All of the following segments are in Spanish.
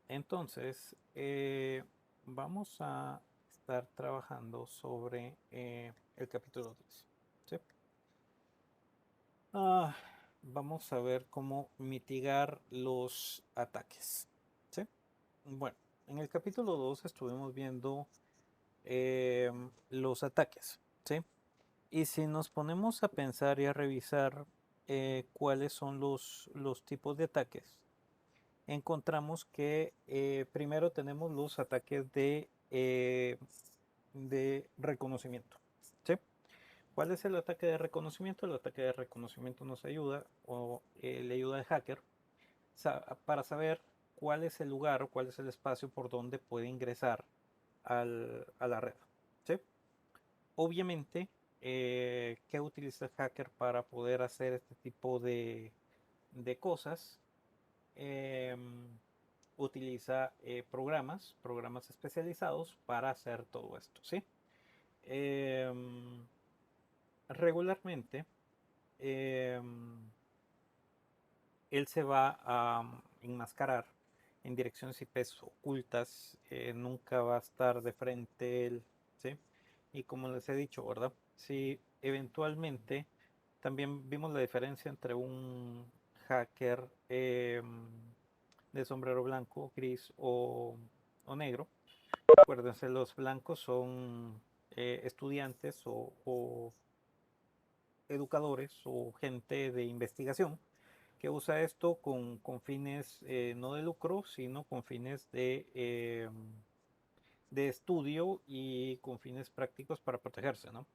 Entonces, vamos a estar trabajando sobre el capítulo 10. ¿Sí? Ah, vamos a ver cómo mitigar los ataques. ¿Sí? Bueno, en el capítulo 2 estuvimos viendo los ataques. ¿Sí? Y si nos ponemos a pensar y a revisar cuáles son los tipos de ataques, encontramos que primero tenemos los ataques de reconocimiento. ¿Sí? ¿Cuál es el ataque de reconocimiento? El ataque de reconocimiento nos ayuda o le ayuda al hacker para saber cuál es el lugar o cuál es el espacio por donde puede ingresar a la red. ¿Sí? Obviamente, ¿qué utiliza el hacker para poder hacer este tipo de cosas? Utiliza programas especializados para hacer todo esto, ¿sí? Em, Regularmente, em, él se va a enmascarar en direcciones IP ocultas, nunca va a estar de frente él, ¿sí? Y como les he dicho, ¿verdad? Si eventualmente también vimos la diferencia entre un hacker de sombrero blanco, gris o negro. Acuérdense, los blancos son estudiantes o educadores o gente de investigación que usa esto con fines no de lucro, sino con fines de estudio y con fines prácticos para protegerse, ¿no?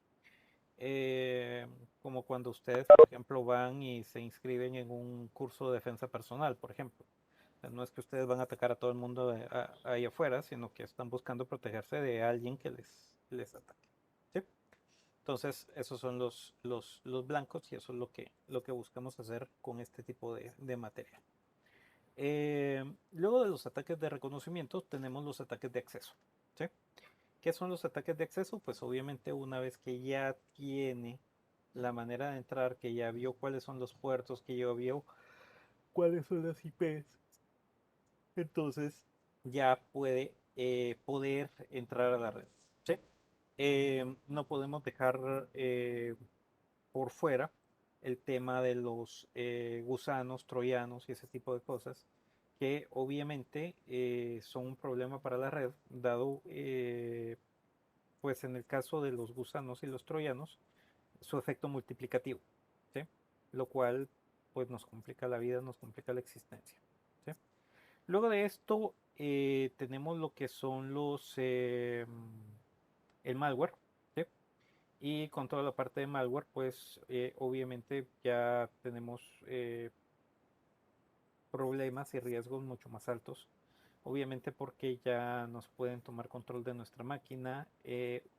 Eh, Como cuando ustedes, por ejemplo, van y se inscriben en un curso de defensa personal, por ejemplo. O sea, no es que ustedes van a atacar a todo el mundo ahí afuera, sino que están buscando protegerse de alguien que les ataque. ¿Sí? Entonces, esos son los blancos y eso es lo que buscamos hacer con este tipo de material. Luego de los ataques de reconocimiento, tenemos los ataques de acceso. ¿Sí? ¿Qué son los ataques de acceso? Pues obviamente una vez que ya tiene la manera de entrar, que ya vio cuáles son los puertos, que ya vio cuáles son las IPs, entonces ya puede poder entrar a la red. ¿Sí? No podemos dejar por fuera el tema de los gusanos, troyanos y ese tipo de cosas, que obviamente son un problema para la red, dado, pues en el caso de los gusanos y los troyanos, su efecto multiplicativo, ¿sí? Lo cual pues nos complica la vida, nos complica la existencia. ¿Sí? Luego de esto tenemos lo que son el malware, ¿sí? Y con toda la parte de malware, pues obviamente ya tenemos problemas y riesgos mucho más altos. Obviamente porque ya nos pueden tomar control de nuestra máquina,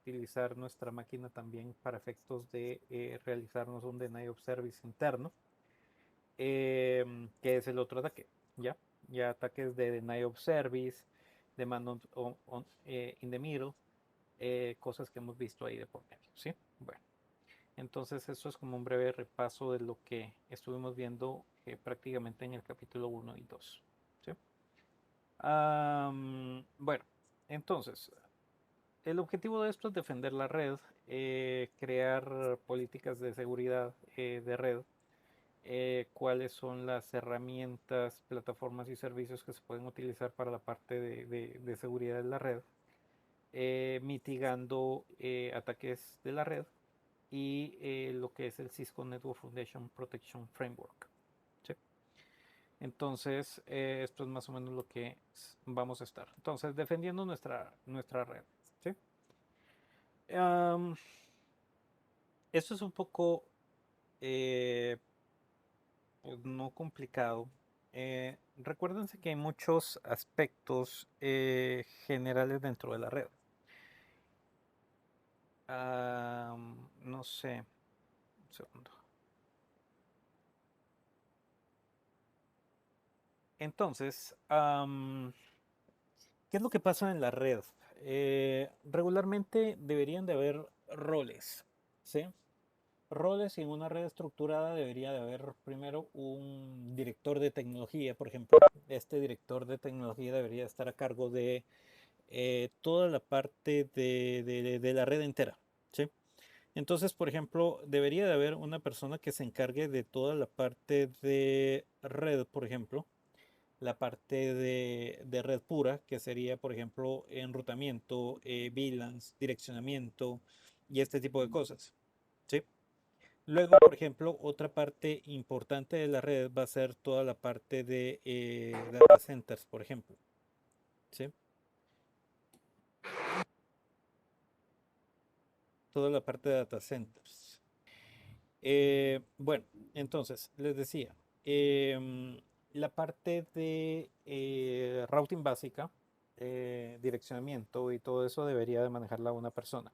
utilizar nuestra máquina también para efectos de realizarnos un denial of service interno, que es el otro ataque, ¿ya? Ya ataques de denial of service, de man in the middle, cosas que hemos visto ahí de por medio, ¿sí? Bueno. Entonces, eso es como un breve repaso de lo que estuvimos viendo prácticamente en el capítulo 1 y 2. ¿Sí? Bueno, entonces, el objetivo de esto es defender la red, crear políticas de seguridad de red, cuáles son las herramientas, plataformas y servicios que se pueden utilizar para la parte de seguridad de la red, mitigando ataques de la red y lo que es el Cisco Network Foundation Protection Framework. ¿Sí? Entonces, esto es más o menos lo que vamos a estar. Entonces, defendiendo nuestra red. ¿Sí? Um, Esto es un poco eh, pues, no complicado. Recuérdense que hay muchos aspectos generales dentro de la red. No sé, un segundo. Entonces, ¿qué es lo que pasa en la red? Regularmente deberían de haber roles, ¿sí? Roles y en una red estructurada debería de haber primero un director de tecnología, por ejemplo, este director de tecnología debería estar a cargo de toda la parte de la red entera, ¿sí? Entonces, por ejemplo, debería de haber una persona que se encargue de toda la parte de red, por ejemplo, la parte de red pura, que sería, por ejemplo, enrutamiento, VLANs, direccionamiento y este tipo de cosas, ¿sí? Luego, por ejemplo, otra parte importante de la red va a ser toda la parte de data centers, por ejemplo, ¿sí? Toda la parte de data centers. Bueno, entonces, les decía, la parte de routing básica, direccionamiento y todo eso debería de manejarla una persona.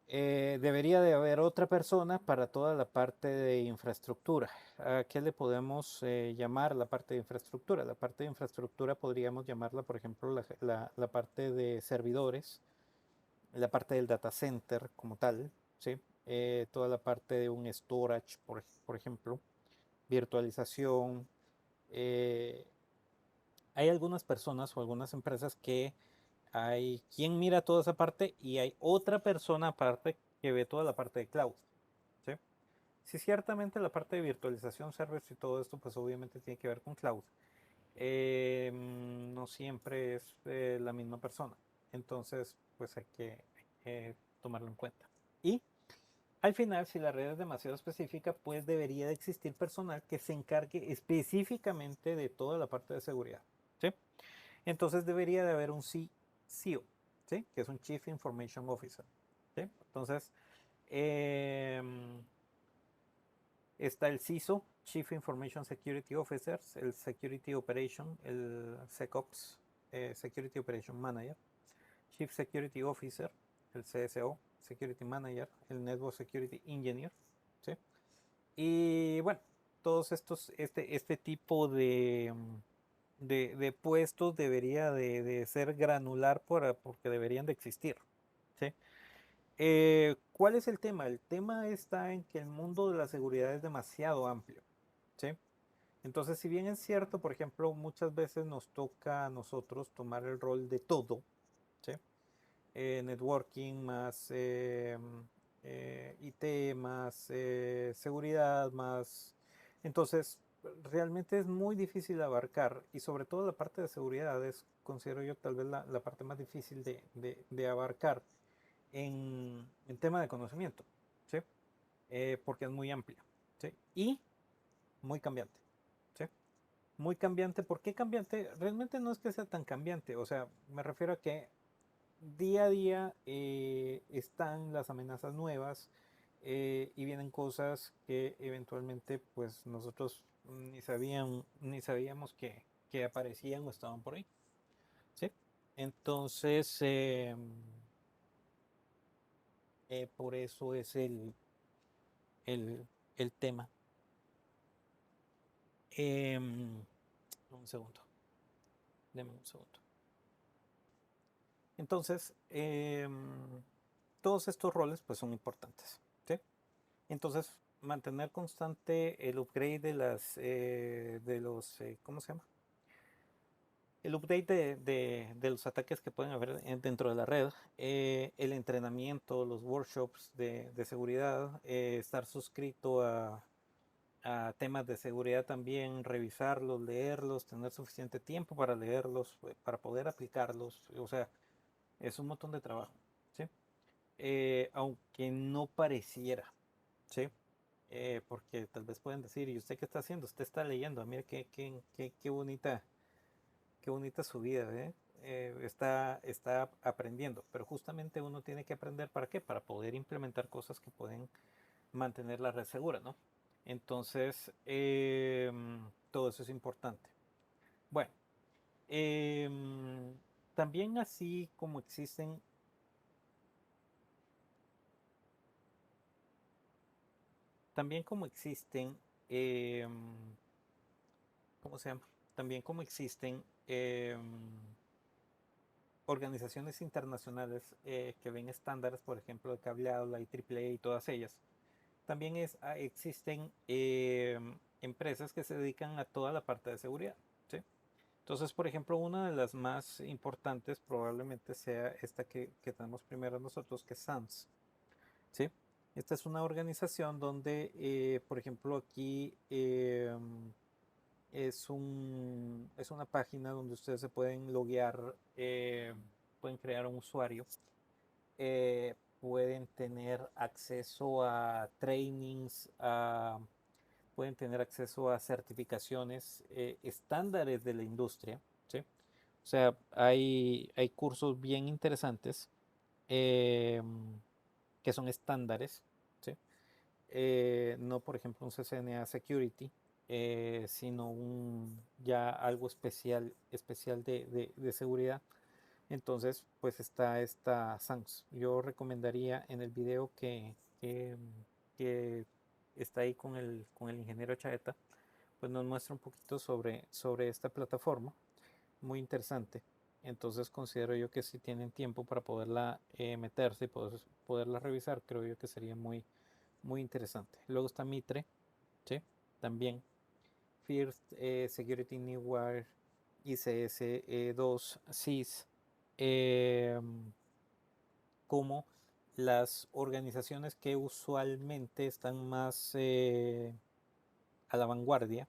Debería de haber otra persona para toda la parte de infraestructura. ¿A qué le podemos llamar la parte de infraestructura? La parte de infraestructura podríamos llamarla, por ejemplo, la parte de servidores, la parte del data center como tal, ¿sí? Toda la parte de un storage, por ejemplo, virtualización. eh, Hay algunas personas o algunas empresas que hay quien mira toda esa parte y hay otra persona aparte que ve toda la parte de cloud, ¿sí? Si ciertamente la parte de virtualización, servers y todo esto, pues obviamente tiene que ver con cloud. No siempre es la misma persona. Entonces, pues hay que tomarlo en cuenta. Y al final, si la red es demasiado específica, pues debería de existir personal que se encargue específicamente de toda la parte de seguridad, ¿sí? Entonces debería de haber un CIO, ¿sí? Que es un Chief Information Officer, ¿sí? Entonces, eh, está el CISO, Chief Information Security Officer, el Security Operation, el SecOps, Security Operation Manager, Chief Security Officer, el CSO, Security Manager, el Network Security Engineer, ¿sí? Y bueno, todos estos, este tipo de puestos debería de ser granular porque deberían de existir, ¿sí? ¿Cuál es el tema? El tema está en que el mundo de la seguridad es demasiado amplio, ¿sí? Entonces, si bien es cierto, por ejemplo, muchas veces nos toca a nosotros tomar el rol de todo, ¿sí? Networking más IT más seguridad más... Entonces, realmente es muy difícil abarcar y sobre todo la parte de seguridad es, considero yo, tal vez la parte más difícil de abarcar en tema de conocimiento, ¿sí? Porque es muy amplia, ¿sí? Y muy cambiante, ¿sí? Muy cambiante. ¿Por qué cambiante? Realmente no es que sea tan cambiante, o sea, me refiero a que día a día están las amenazas nuevas y vienen cosas que eventualmente pues nosotros ni sabíamos que aparecían o estaban por ahí, ¿sí? Entonces, por eso es el, el tema. Em, un segundo, deme un segundo. Entonces, todos estos roles pues son importantes, ¿sí? Entonces, mantener constante el upgrade de los, ¿cómo se llama? El update de los ataques que pueden haber dentro de la red, el entrenamiento, los workshops de seguridad, estar suscrito a temas de seguridad también, revisarlos, leerlos, tener suficiente tiempo para leerlos, para poder aplicarlos, o sea, es un montón de trabajo, ¿sí? Aunque no pareciera, ¿sí? Porque tal vez pueden decir, ¿y usted qué está haciendo? Usted está leyendo, mire qué bonita su vida, ¿eh? Está aprendiendo, pero justamente uno tiene que aprender ¿para qué? Para poder implementar cosas que pueden mantener la red segura, ¿no? Entonces, todo eso es importante. Bueno, em, también así como existen, también como existen, ¿cómo se llama? También como existen organizaciones internacionales que ven estándares, por ejemplo, de cableado, la IEEE y todas ellas. También existen empresas que se dedican a toda la parte de seguridad, ¿sí? Entonces, por ejemplo, una de las más importantes probablemente sea esta que tenemos primero nosotros, que es SANS, ¿sí? Esta es una organización donde, por ejemplo, aquí es una página donde ustedes se pueden loguear, pueden crear un usuario, pueden tener acceso a trainings, pueden tener acceso a certificaciones, estándares de la industria, ¿sí? O sea, hay cursos bien interesantes, que son estándares, ¿sí? No, por ejemplo, un CCNA Security, sino ya algo especial de seguridad. Entonces, pues está esta SANS. Yo recomendaría en el video que está ahí con el ingeniero Chaeta, pues nos muestra un poquito sobre esta plataforma, muy interesante. Entonces considero yo que si tienen tiempo para poderla meterse y poderla revisar, creo yo que sería muy interesante. Luego está Mitre, ¿sí? También First, Security Newwire, ICS 2, CIS, como las organizaciones que usualmente están más a la vanguardia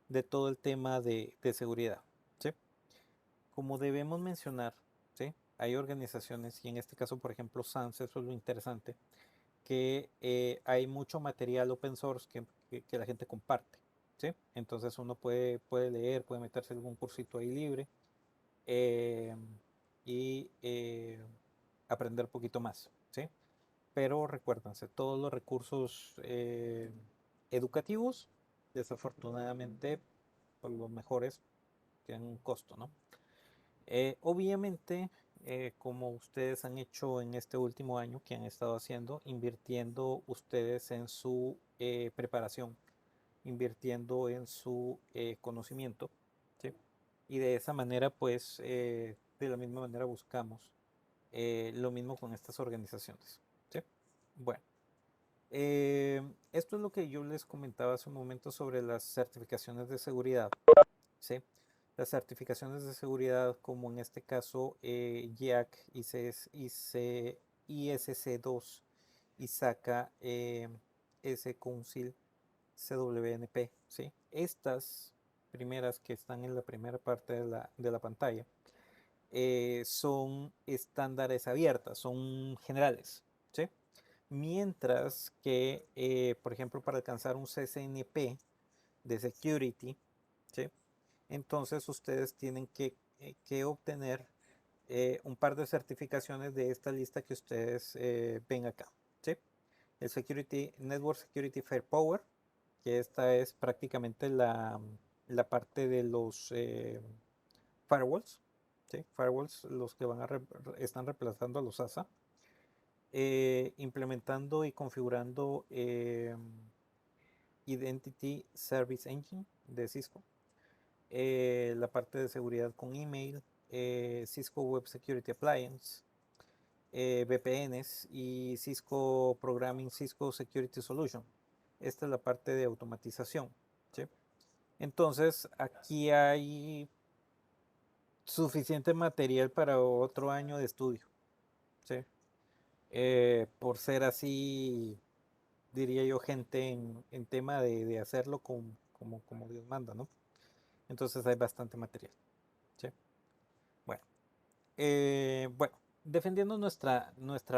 de todo el tema de seguridad, ¿sí? Como debemos mencionar, ¿sí? Hay organizaciones, y en este caso, por ejemplo, SANS, eso es lo interesante, que hay mucho material open source que la gente comparte, ¿sí? Entonces uno puede leer, puede meterse en algún cursito ahí libre, eh, y aprender un poquito más, ¿sí? Pero recuérdense, todos los recursos educativos, desafortunadamente, por los mejores, tienen un costo, ¿no? Obviamente, como ustedes han hecho en este último año, que han estado haciendo, invirtiendo ustedes en su preparación, invirtiendo en su conocimiento, ¿sí? Y de esa manera, pues, de la misma manera buscamos lo mismo con estas organizaciones, ¿sí? Bueno, esto es lo que yo les comentaba hace un momento sobre las certificaciones de seguridad, ¿sí? Las certificaciones de seguridad, como en este caso JAC, ISC2, ISACA, S-Council, CWNP, ¿sí? Estas primeras que están en la primera parte de la pantalla son estándares abiertas, son generales, ¿sí? Mientras que, por ejemplo, para alcanzar un CCNP de security, ¿sí? Entonces ustedes tienen que obtener un par de certificaciones de esta lista que ustedes ven acá, ¿sí? El Network Security Firepower, que esta es prácticamente la parte de los firewalls, ¿sí? Firewalls, los que están reemplazando a los ASA, implementando y configurando Identity Service Engine de Cisco, la parte de seguridad con email, Cisco Web Security Appliance, VPNs y Cisco Programming, Cisco Security Solution. Esta es la parte de automatización, ¿sí? Entonces, aquí hay suficiente material para otro año de estudio, ¿sí? Por ser así, diría yo, gente en tema de hacerlo como Dios manda, ¿no? Entonces hay bastante material, ¿sí? Bueno, bueno, defendiendo nuestra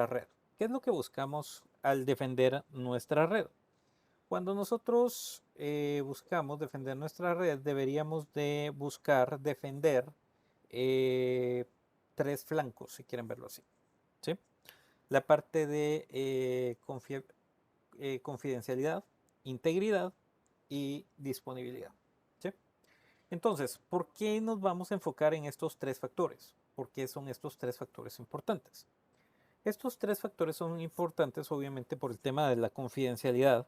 red. ¿Qué es lo que buscamos al defender nuestra red? Cuando nosotros buscamos defender nuestra red, deberíamos de buscar defender eh, tres flancos, si quieren verlo así, ¿sí? La parte de confidencialidad, integridad y disponibilidad, ¿sí? Entonces, ¿por qué nos vamos a enfocar en estos tres factores? ¿Por qué son estos tres factores importantes? Estos tres factores son importantes obviamente por el tema de la confidencialidad.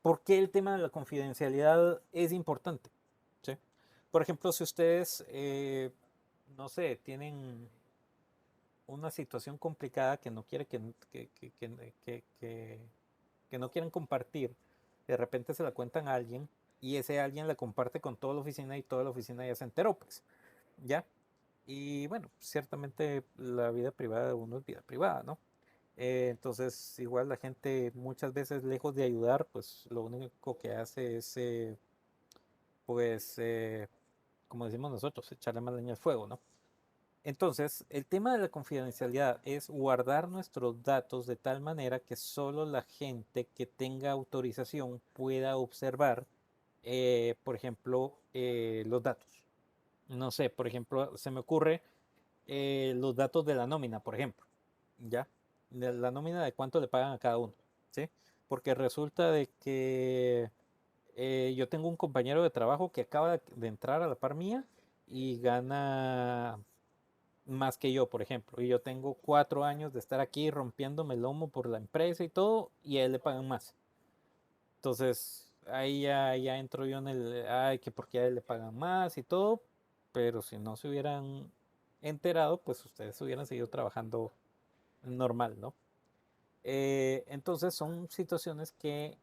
¿Por qué el tema de la confidencialidad es importante? ¿Sí? Por ejemplo, si ustedes, no sé, tienen una situación complicada que no quiere que no quieren compartir de repente se la cuentan a alguien y ese alguien la comparte con toda la oficina y toda la oficina ya se enteró, pues, ¿ya? Y bueno, ciertamente la vida privada de uno es vida privada, ¿no? Entonces, igual la gente muchas veces, lejos de ayudar, pues lo único que hace es, pues, como decimos nosotros, echarle más leña al fuego, ¿no? Entonces, el tema de la confidencialidad es guardar nuestros datos de tal manera que solo la gente que tenga autorización pueda observar, por ejemplo, los datos. No sé, por ejemplo, se me ocurre los datos de la nómina, por ejemplo, ¿ya? De la nómina de cuánto le pagan a cada uno, ¿sí? Porque resulta de que yo tengo un compañero de trabajo que acaba de entrar a la par mía y gana más que yo, por ejemplo. Y yo tengo 4 años de estar aquí rompiéndome el lomo por la empresa y todo, y a él le pagan más. Entonces, ahí ya entro yo en el, ay, que porque a él le pagan más y todo, pero si no se hubieran enterado, pues ustedes hubieran seguido trabajando normal, ¿no? Entonces son situaciones que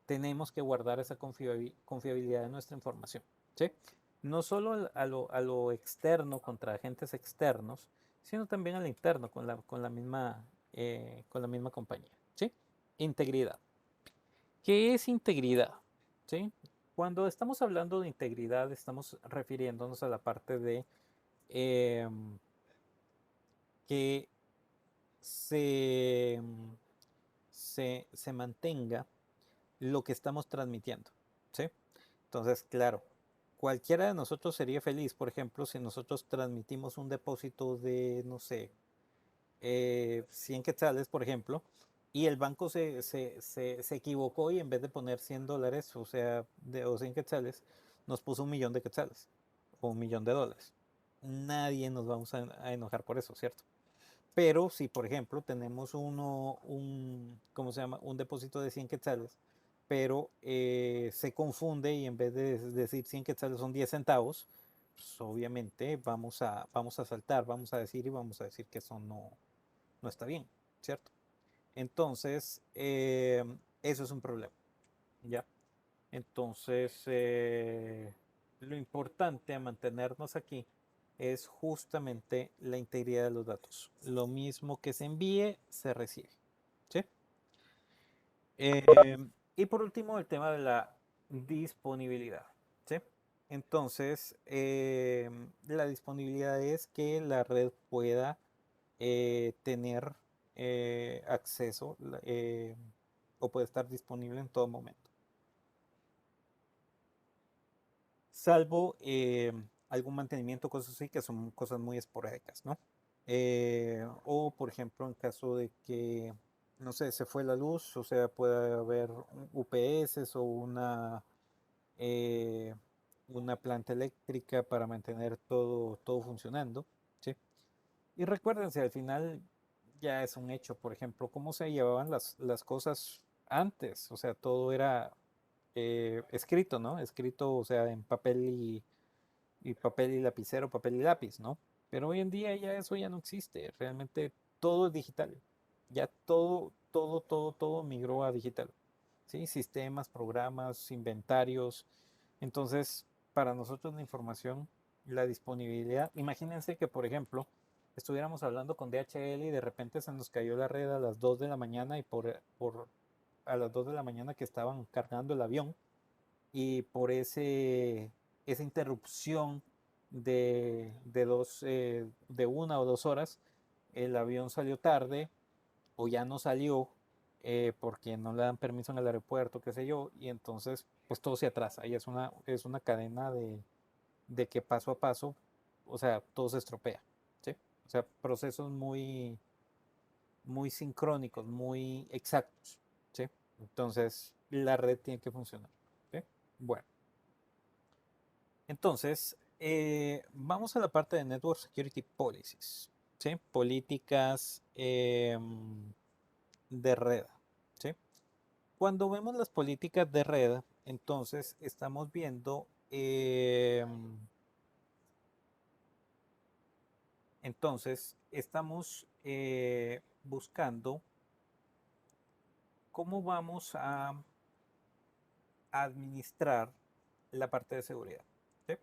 tenemos que guardar esa confiabilidad de nuestra información, ¿sí? No solo a lo externo contra agentes externos, sino también al interno con la misma compañía, ¿sí? Integridad. ¿Qué es integridad? ¿Sí? Cuando estamos hablando de integridad, estamos refiriéndonos a la parte de em, que se, se mantenga lo que estamos transmitiendo, ¿sí? Entonces, claro, cualquiera de nosotros sería feliz, por ejemplo, si nosotros transmitimos un depósito de, no sé, 100 quetzales, por ejemplo, y el banco se equivocó y en vez de poner $100, o sea, o 100 quetzales, nos puso 1 millón de quetzales o 1 millón de dólares. Nadie nos vamos a enojar por eso, ¿cierto? Pero si, por ejemplo, tenemos ¿cómo se llama? Un depósito de 100 quetzales, pero se confunde y en vez de decir 100 quetzales son 10 centavos, pues obviamente vamos a saltar, vamos a decir y vamos a decir que eso no está bien, ¿cierto? Entonces, eso es un problema, ¿ya? Entonces, lo importante a mantenernos aquí es justamente la integridad de los datos. Lo mismo que se envíe, se recibe, ¿sí? Y por último, el tema de la disponibilidad, ¿sí? Entonces, la disponibilidad es que la red pueda tener acceso o puede estar disponible en todo momento. Salvo algún mantenimiento, cosas así, que son cosas muy esporádicas, ¿no? O, por ejemplo, en caso de que, no sé, se fue la luz, o sea, puede haber UPS o eh, una planta eléctrica para mantener todo funcionando, ¿sí? Y recuérdense, al final ya es un hecho, por ejemplo, cómo se llevaban las cosas antes, o sea, todo era escrito, ¿no? Escrito, o sea, en papel y lapicero, papel y lápiz, ¿no? Pero hoy en día ya eso ya no existe, realmente todo es digital, ya todo migró a digital, ¿sí? Sistemas, programas, inventarios, entonces para nosotros la información, la disponibilidad, imagínense que por ejemplo estuviéramos hablando con DHL y de repente se nos cayó la red a las 2 de la mañana y a las 2 de la mañana que estaban cargando el avión y por esa interrupción de 1 o 2 horas, el avión salió tarde o ya no salió porque no le dan permiso en el aeropuerto, qué sé yo, y entonces pues todo se atrasa y es una cadena de que paso a paso, o sea, todo se estropea, ¿sí? O sea, procesos muy, muy sincrónicos, muy exactos, ¿sí? Entonces la red tiene que funcionar, ¿sí? Bueno. Entonces, vamos a la parte de Network Security Policies, ¿sí? Políticas de red, ¿sí? Cuando vemos las políticas de red, entonces estamos buscando cómo vamos a administrar la parte de seguridad. ¿Sí?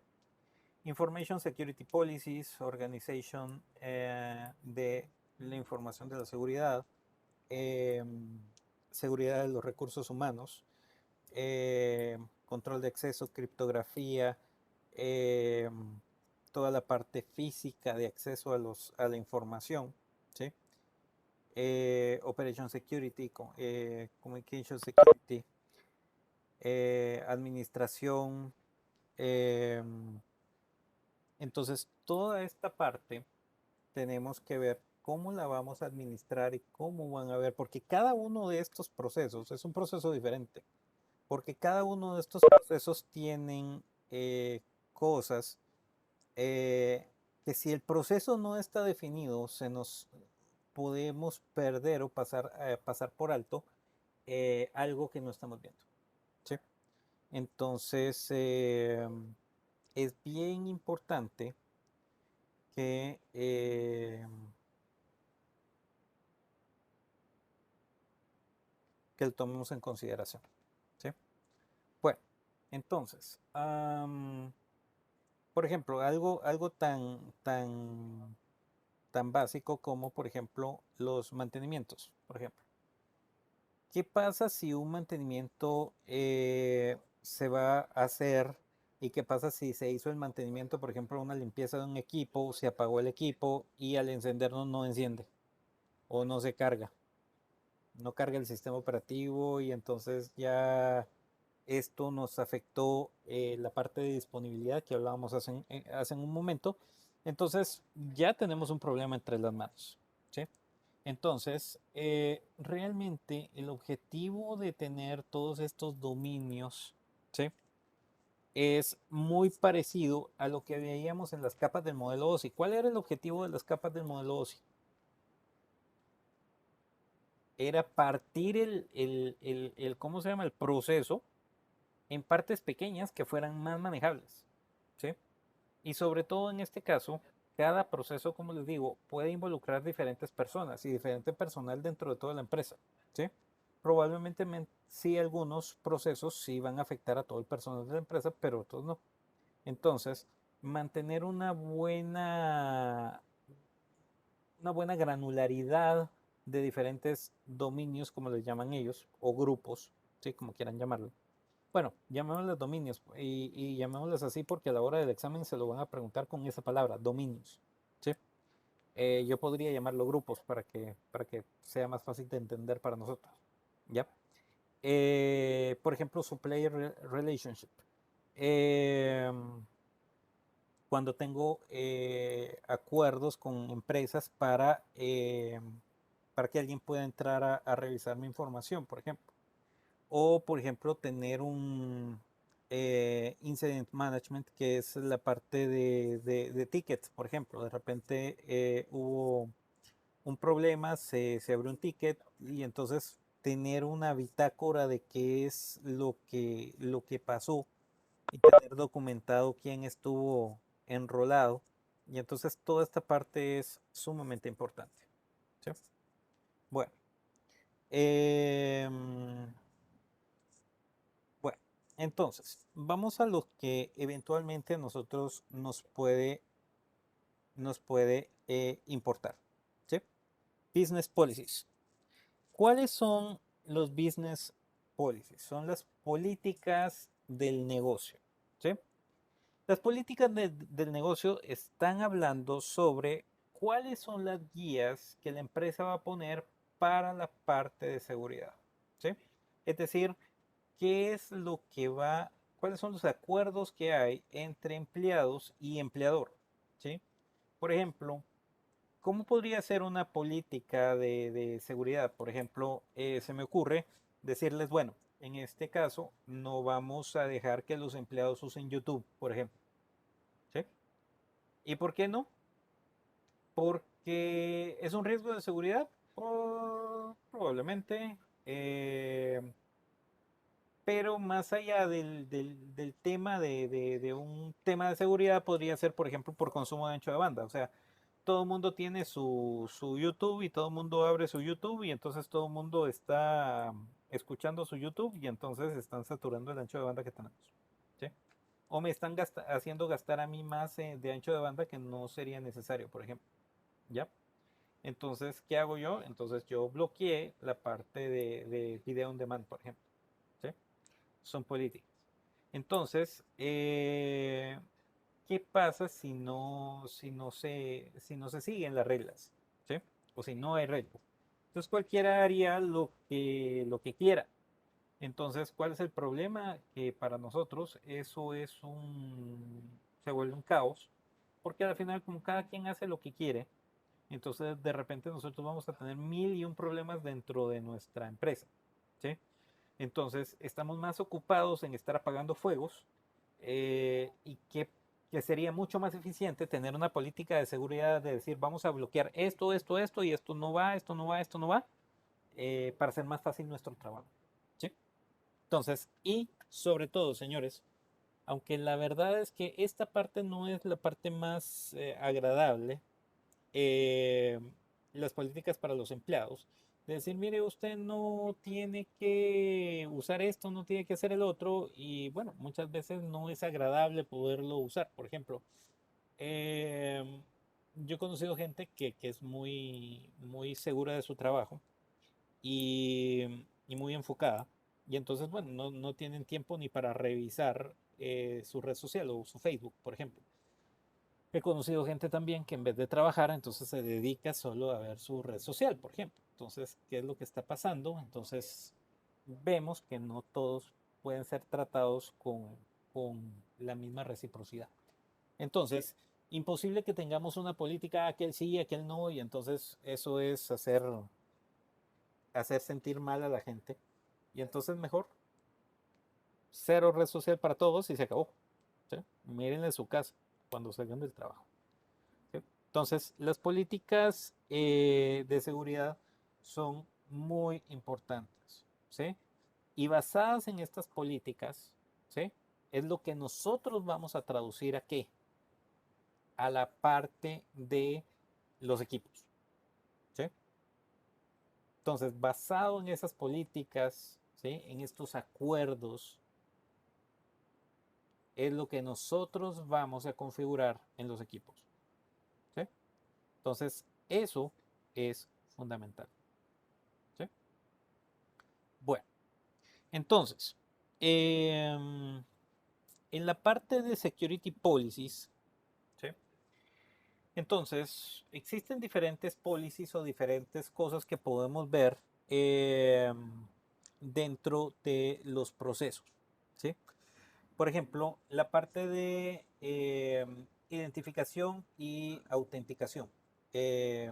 Information Security Policies, organización de la información de la seguridad, seguridad de los recursos humanos, control de acceso, criptografía, eh, toda la parte física de acceso a la información, ¿sí? Operation Security, Communication Security, administración. Entonces, toda esta parte tenemos que ver cómo la vamos a administrar y cómo van a ver, porque cada uno de estos procesos es un proceso diferente, porque cada uno de estos procesos tienen cosas que si el proceso no está definido, se nos podemos perder o pasar por alto algo que no estamos viendo. ¿Sí? Entonces, es bien importante que lo tomemos en consideración. ¿Sí? Bueno, entonces, por ejemplo, algo tan básico como, por ejemplo, los mantenimientos. Por ejemplo, ¿qué pasa si un mantenimiento se va a hacer y qué pasa si se hizo el mantenimiento, por ejemplo, una limpieza de un equipo, se apagó el equipo y al encenderlo no enciende o no se carga? No carga el sistema operativo y entonces ya esto nos afectó la parte de disponibilidad que hablábamos hace un momento. Entonces ya tenemos un problema entre las manos. ¿Sí? Entonces, realmente el objetivo de tener todos estos dominios, ¿sí? Es muy parecido a lo que veíamos en las capas del modelo OSI. ¿Cuál era el objetivo de las capas del modelo OSI? Era partir ¿cómo se llama? El proceso en partes pequeñas que fueran más manejables, ¿sí? Y sobre todo en este caso, cada proceso, como les digo, puede involucrar diferentes personas y diferente personal dentro de toda la empresa, ¿sí? Probablemente sí algunos procesos sí van a afectar a todo el personal de la empresa, pero otros no. Entonces, mantener una buena granularidad de diferentes dominios, como les llaman ellos, o grupos, ¿sí? Como quieran llamarlo. Bueno, llamémosles dominios y llamémosles así porque a la hora del examen se lo van a preguntar con esa palabra, dominios. ¿Sí? Yo podría llamarlo grupos para que sea más fácil de entender para nosotros. ¿Ya? Por ejemplo, supplier relationship. Eh, Cuando tengo acuerdos con empresas para que alguien pueda entrar a revisar mi información, por ejemplo. O, por ejemplo, tener un incident management, que es la parte de tickets, por ejemplo. De repente hubo un problema, se abrió un ticket y entonces tener una bitácora de qué es lo que pasó y tener documentado quién estuvo enrolado. Y entonces toda esta parte es sumamente importante. ¿Sí? Bueno. Bueno, entonces, vamos a lo que eventualmente a nosotros nos puede importar. ¿Sí? Business policies. ¿Cuáles son los business policies? Son las políticas del negocio. ¿Sí? Las políticas del negocio están hablando sobre cuáles son las guías que la empresa va a poner para la parte de seguridad. ¿Sí? Es decir, qué es lo que cuáles son los acuerdos que hay entre empleados y empleador, ¿sí? Por ejemplo, ¿cómo podría ser una política de seguridad? Por ejemplo, se me ocurre decirles, bueno, en este caso no vamos a dejar que los empleados usen YouTube, por ejemplo, ¿sí? ¿Y por qué no? Porque es un riesgo de seguridad, probablemente. Pero más allá del tema de un tema de seguridad, podría ser, por ejemplo, por consumo de ancho de banda. O sea, todo el mundo tiene su YouTube y todo el mundo abre su YouTube y entonces todo el mundo está escuchando su YouTube y entonces están saturando el ancho de banda que tenemos. ¿Sí? O me están haciendo gastar a mí más de ancho de banda que no sería necesario, por ejemplo. ¿Ya? Entonces, ¿qué hago yo? Entonces yo bloqueé la parte de video on demand, por ejemplo. ¿Sí? Son políticas. Entonces, ¿qué pasa si no se siguen las reglas? ¿Sí? O si no hay reglas. Entonces cualquiera haría lo que quiera. Entonces, ¿cuál es el problema? Que para nosotros eso se vuelve un caos, porque al final como cada quien hace lo que quiere, entonces de repente nosotros vamos a tener mil y un problemas dentro de nuestra empresa, ¿sí? Entonces estamos más ocupados en estar apagando fuegos y que sería mucho más eficiente tener una política de seguridad de decir vamos a bloquear esto, esto, esto y esto no va, esto no va, esto no va, para hacer más fácil nuestro trabajo, ¿sí? Entonces, y sobre todo, señores, aunque la verdad es que esta parte no es la parte más agradable, eh, las políticas para los empleados, de decir, mire, usted no tiene que usar esto, no tiene que hacer el otro, y bueno, muchas veces no es agradable poderlo usar. Por ejemplo, eh, yo he conocido gente que es muy, muy segura de su trabajo y muy enfocada. Y entonces, bueno, no tienen tiempo ni para revisar su red social o su Facebook, por ejemplo. He conocido gente también que en vez de trabajar, entonces se dedica solo a ver su red social, por ejemplo. Entonces, ¿qué es lo que está pasando? Entonces, vemos que no todos pueden ser tratados con la misma reciprocidad. Entonces, imposible que tengamos una política, aquel sí, aquel no, y entonces eso es hacer sentir mal a la gente. Y entonces mejor cero red social para todos y se acabó. ¿Sí? Miren en su casa cuando salgan del trabajo. ¿Sí? Entonces, las políticas de seguridad son muy importantes. ¿Sí? Y basadas en estas políticas, ¿sí? Es lo que nosotros vamos a traducir a qué? A la parte de los equipos. ¿Sí? Entonces, basado en esas políticas, ¿sí? En estos acuerdos, es lo que nosotros vamos a configurar en los equipos. ¿Sí? Entonces, eso es fundamental. ¿Sí? Bueno, entonces, en la parte de security policies, ¿sí? Entonces, existen diferentes policies o diferentes cosas que podemos ver dentro de los procesos. ¿Sí? Por ejemplo, la parte de identificación y autenticación. Eh,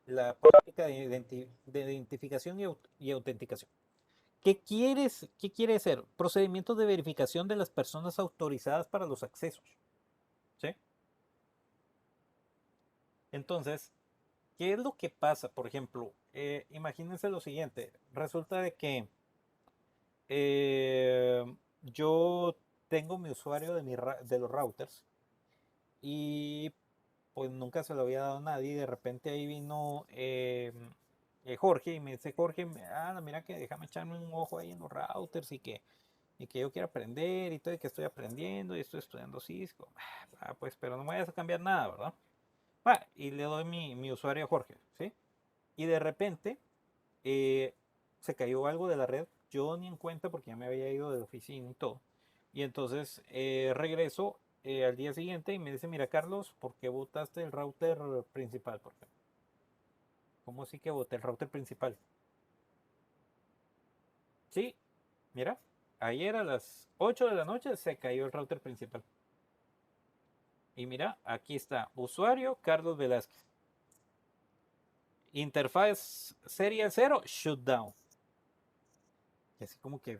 la política de identificación y autenticación. ¿Qué quiere hacer? Procedimientos de verificación de las personas autorizadas para los accesos. ¿Sí? Entonces, ¿qué es lo que pasa? Por ejemplo, imagínense lo siguiente. Resulta de que yo tengo mi usuario de los routers y pues nunca se lo había dado a nadie. Y de repente ahí vino Jorge y me dice, Jorge, mira que déjame echarme un ojo ahí en los routers y que yo quiero aprender y todo, y que estoy aprendiendo y estoy estudiando Cisco. Pues, pero no me vayas a cambiar nada, ¿verdad? Y le doy mi usuario a Jorge, ¿sí? Y de repente eh, se cayó algo de la red, yo ni en cuenta porque ya me había ido de la oficina y todo. Y entonces regreso al día siguiente y me dice, mira Carlos, ¿por qué botaste el router principal? ¿Por qué? ¿Cómo así que boté el router principal? Sí, mira, ayer a las 8 de la noche se cayó el router principal. Y mira, aquí está, usuario Carlos Velázquez. Interfaz serie 0, shutdown. Y así como que,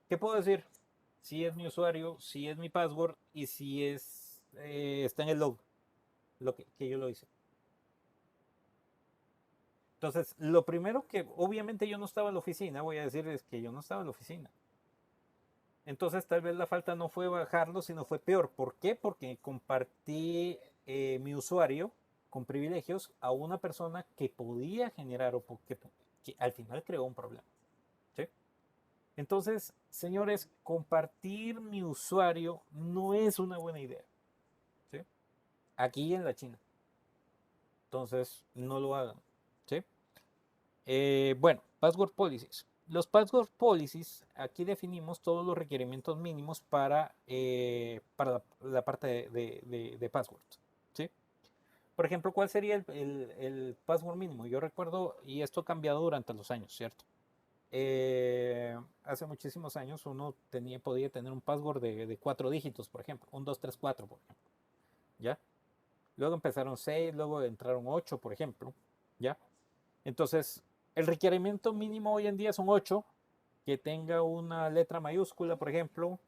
¿qué puedo decir? Si es mi usuario, si es mi password y si está en el log, que yo lo hice. Entonces, lo primero que, obviamente yo no estaba en la oficina, voy a decir es que yo no estaba en la oficina. Entonces, tal vez la falta no fue bajarlo, sino fue peor. ¿Por qué? Porque compartí mi usuario con privilegios a una persona que podía generar o que al final creó un problema. ¿Sí? Entonces, señores, compartir mi usuario no es una buena idea, ¿sí? Aquí en la China. Entonces, no lo hagan, ¿sí? Bueno, password policies. Los password policies, aquí definimos todos los requerimientos mínimos para la parte de passwords, ¿sí? Por ejemplo, ¿cuál sería el password mínimo? Yo recuerdo, y esto ha cambiado durante los años, ¿cierto? Hace muchísimos años uno podía tener un password de 4 dígitos, por ejemplo, 1234, por ejemplo, ¿ya? Luego empezaron 6, luego entraron 8, por ejemplo, ¿ya? Entonces, el requerimiento mínimo hoy en día son 8, que tenga una letra mayúscula, por ejemplo,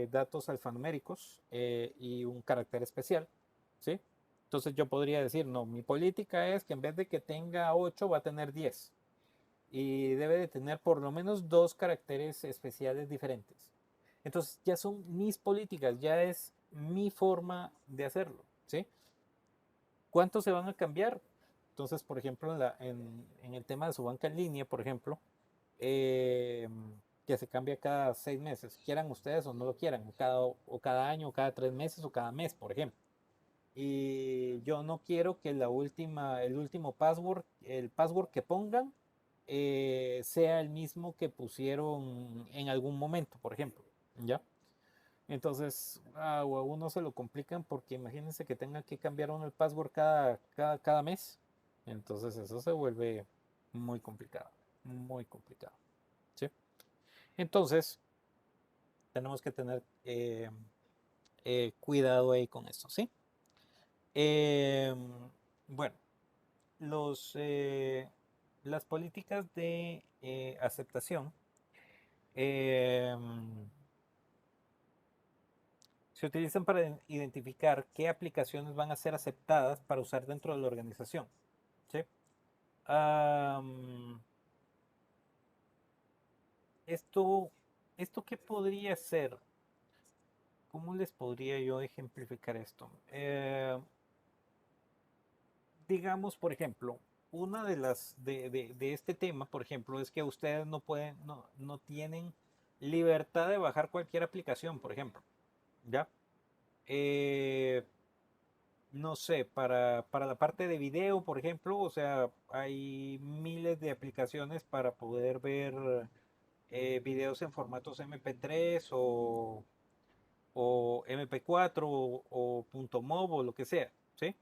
datos alfanuméricos y un carácter especial, ¿sí? Entonces yo podría decir, no, mi política es que en vez de que tenga 8 va a tener 10 y debe de tener por lo menos 2 caracteres especiales diferentes. Entonces ya son mis políticas, ya es mi forma de hacerlo, ¿sí? ¿Cuántos se van a cambiar? Entonces, por ejemplo, en el tema de su banca en línea, por ejemplo, eh, que se cambia cada 6 meses, quieran ustedes o no lo quieran, o cada año, o cada 3 meses, o cada mes, por ejemplo. Y yo no quiero que el último password, el password que pongan, sea el mismo que pusieron en algún momento, por ejemplo. ¿Ya? Entonces, a uno se lo complican porque imagínense que tenga que cambiar uno el password cada mes. Entonces eso se vuelve muy complicado, muy complicado. ¿Sí? Entonces, tenemos que tener cuidado ahí con esto, ¿sí? Eh, bueno, los, eh, las políticas de aceptación eh, se utilizan para identificar qué aplicaciones van a ser aceptadas para usar dentro de la organización. ¿Sí? Am, esto, ¿Esto qué podría ser? ¿Cómo les podría yo ejemplificar esto? Digamos, por ejemplo, una de este tema, por ejemplo, es que ustedes no tienen libertad de bajar cualquier aplicación, por ejemplo. ¿Ya? Eh, no sé, para la parte de video, por ejemplo, o sea, hay miles de aplicaciones para poder ver videos en formatos MP3 o MP4 o .mov o lo que sea, ¿sí?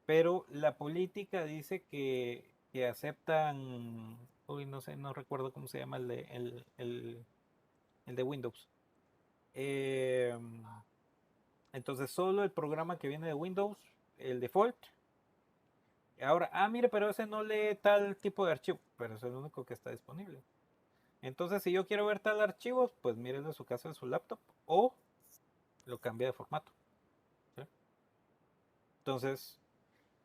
Pero la política dice que aceptan, uy, no sé, no recuerdo cómo se llama el de Windows. Eh, entonces solo el programa que viene de Windows, el default. Ahora, mire, pero ese no lee tal tipo de archivo, pero es el único que está disponible. Entonces, si yo quiero ver tal archivo, pues mire de su casa, de su laptop, o lo cambia de formato. ¿Sí? Entonces,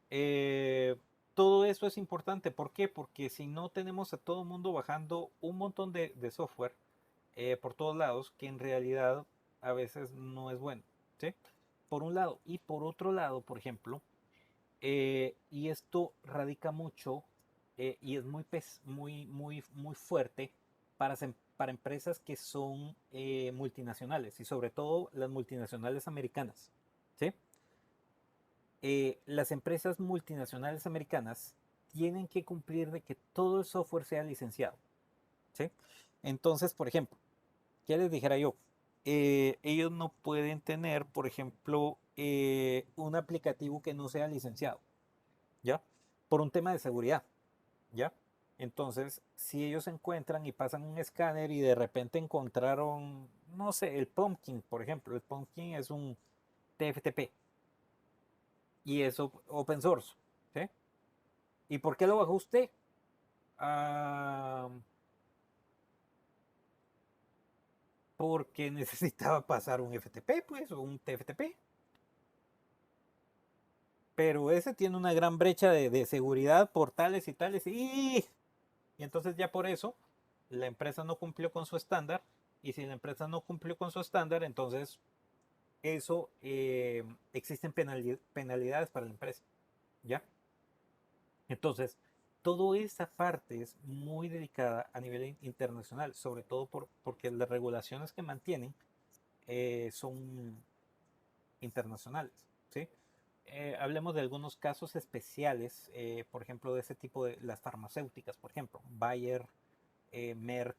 eh, todo eso es importante. ¿Por qué? Porque si no tenemos a todo el mundo bajando un montón de software por todos lados, que en realidad a veces no es bueno. ¿Sí? Por un lado. Y por otro lado, por ejemplo, y esto radica mucho y es muy fuerte para empresas que son multinacionales y sobre todo las multinacionales americanas. ¿Sí? Las empresas multinacionales americanas tienen que cumplir de que todo el software sea licenciado. ¿Sí? Entonces, por ejemplo, ¿qué les dijera yo? Ellos no pueden tener, por ejemplo, un aplicativo que no sea licenciado. ¿Ya? Por un tema de seguridad, ¿ya? Entonces, si ellos encuentran y pasan un escáner y de repente encontraron, no sé, el Pumpkin, por ejemplo, el Pumpkin es un TFTP y es open source, ¿sí? ¿Y por qué lo bajó usted? Ah, porque necesitaba pasar un FTP, pues, o un TFTP. Pero ese tiene una gran brecha de seguridad por tales y tales. Y entonces ya por eso la empresa no cumplió con su estándar. Y si la empresa no cumplió con su estándar, entonces eso existen penalidades para la empresa. ¿Ya? Entonces, toda esa parte es muy delicada a nivel internacional, sobre todo porque las regulaciones que mantienen son internacionales, ¿sí? Hablemos de algunos casos especiales, por ejemplo, de ese tipo de las farmacéuticas, por ejemplo, Bayer, Merck,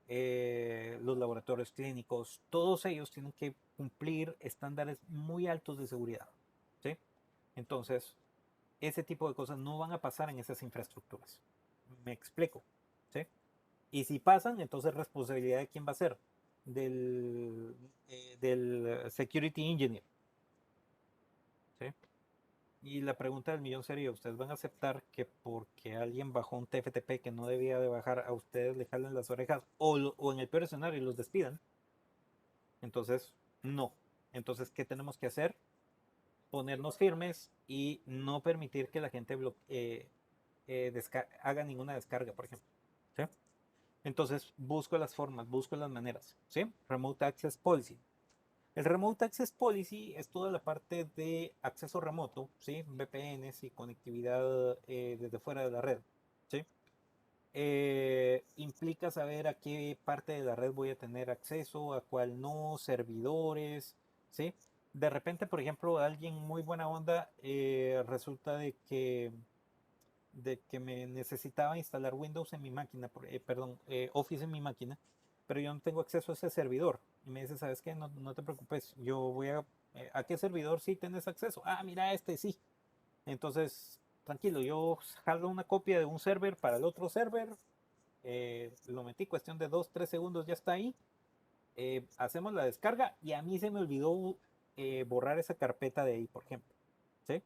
los laboratorios clínicos, todos ellos tienen que cumplir estándares muy altos de seguridad, ¿sí? Entonces, ese tipo de cosas no van a pasar en esas infraestructuras. Me explico, ¿sí? Y si pasan, entonces responsabilidad de quién va a ser, del security engineer, ¿sí? Y la pregunta del millón sería, ¿ustedes van a aceptar que porque alguien bajó un TFTP que no debía de bajar, a ustedes le jalen las orejas o en el peor escenario los despidan? Entonces, no. Entonces, ¿qué tenemos que hacer? Ponernos firmes y no permitir que la gente haga ninguna descarga, por ejemplo. ¿Sí? Entonces, busco las formas, busco las maneras. ¿Sí? Remote Access Policy. El Remote Access Policy es toda la parte de acceso remoto, ¿sí? VPNs y conectividad desde fuera de la red, ¿sí? Implica saber a qué parte de la red voy a tener acceso, a cuál no, servidores, ¿sí? De repente, por ejemplo, alguien muy buena onda resulta de que me necesitaba instalar Windows en mi máquina, perdón, Office en mi máquina, pero yo no tengo acceso a ese servidor. Y me dice, ¿sabes qué? No, no te preocupes, yo voy ¿a qué servidor sí tienes acceso? Ah, mira, este sí. Entonces, tranquilo, yo jalo una copia de un server para el otro server, lo metí, cuestión de 2, 3 segundos, ya está ahí. Hacemos la descarga y a mí se me olvidó borrar esa carpeta de ahí, por ejemplo. ¿Sí?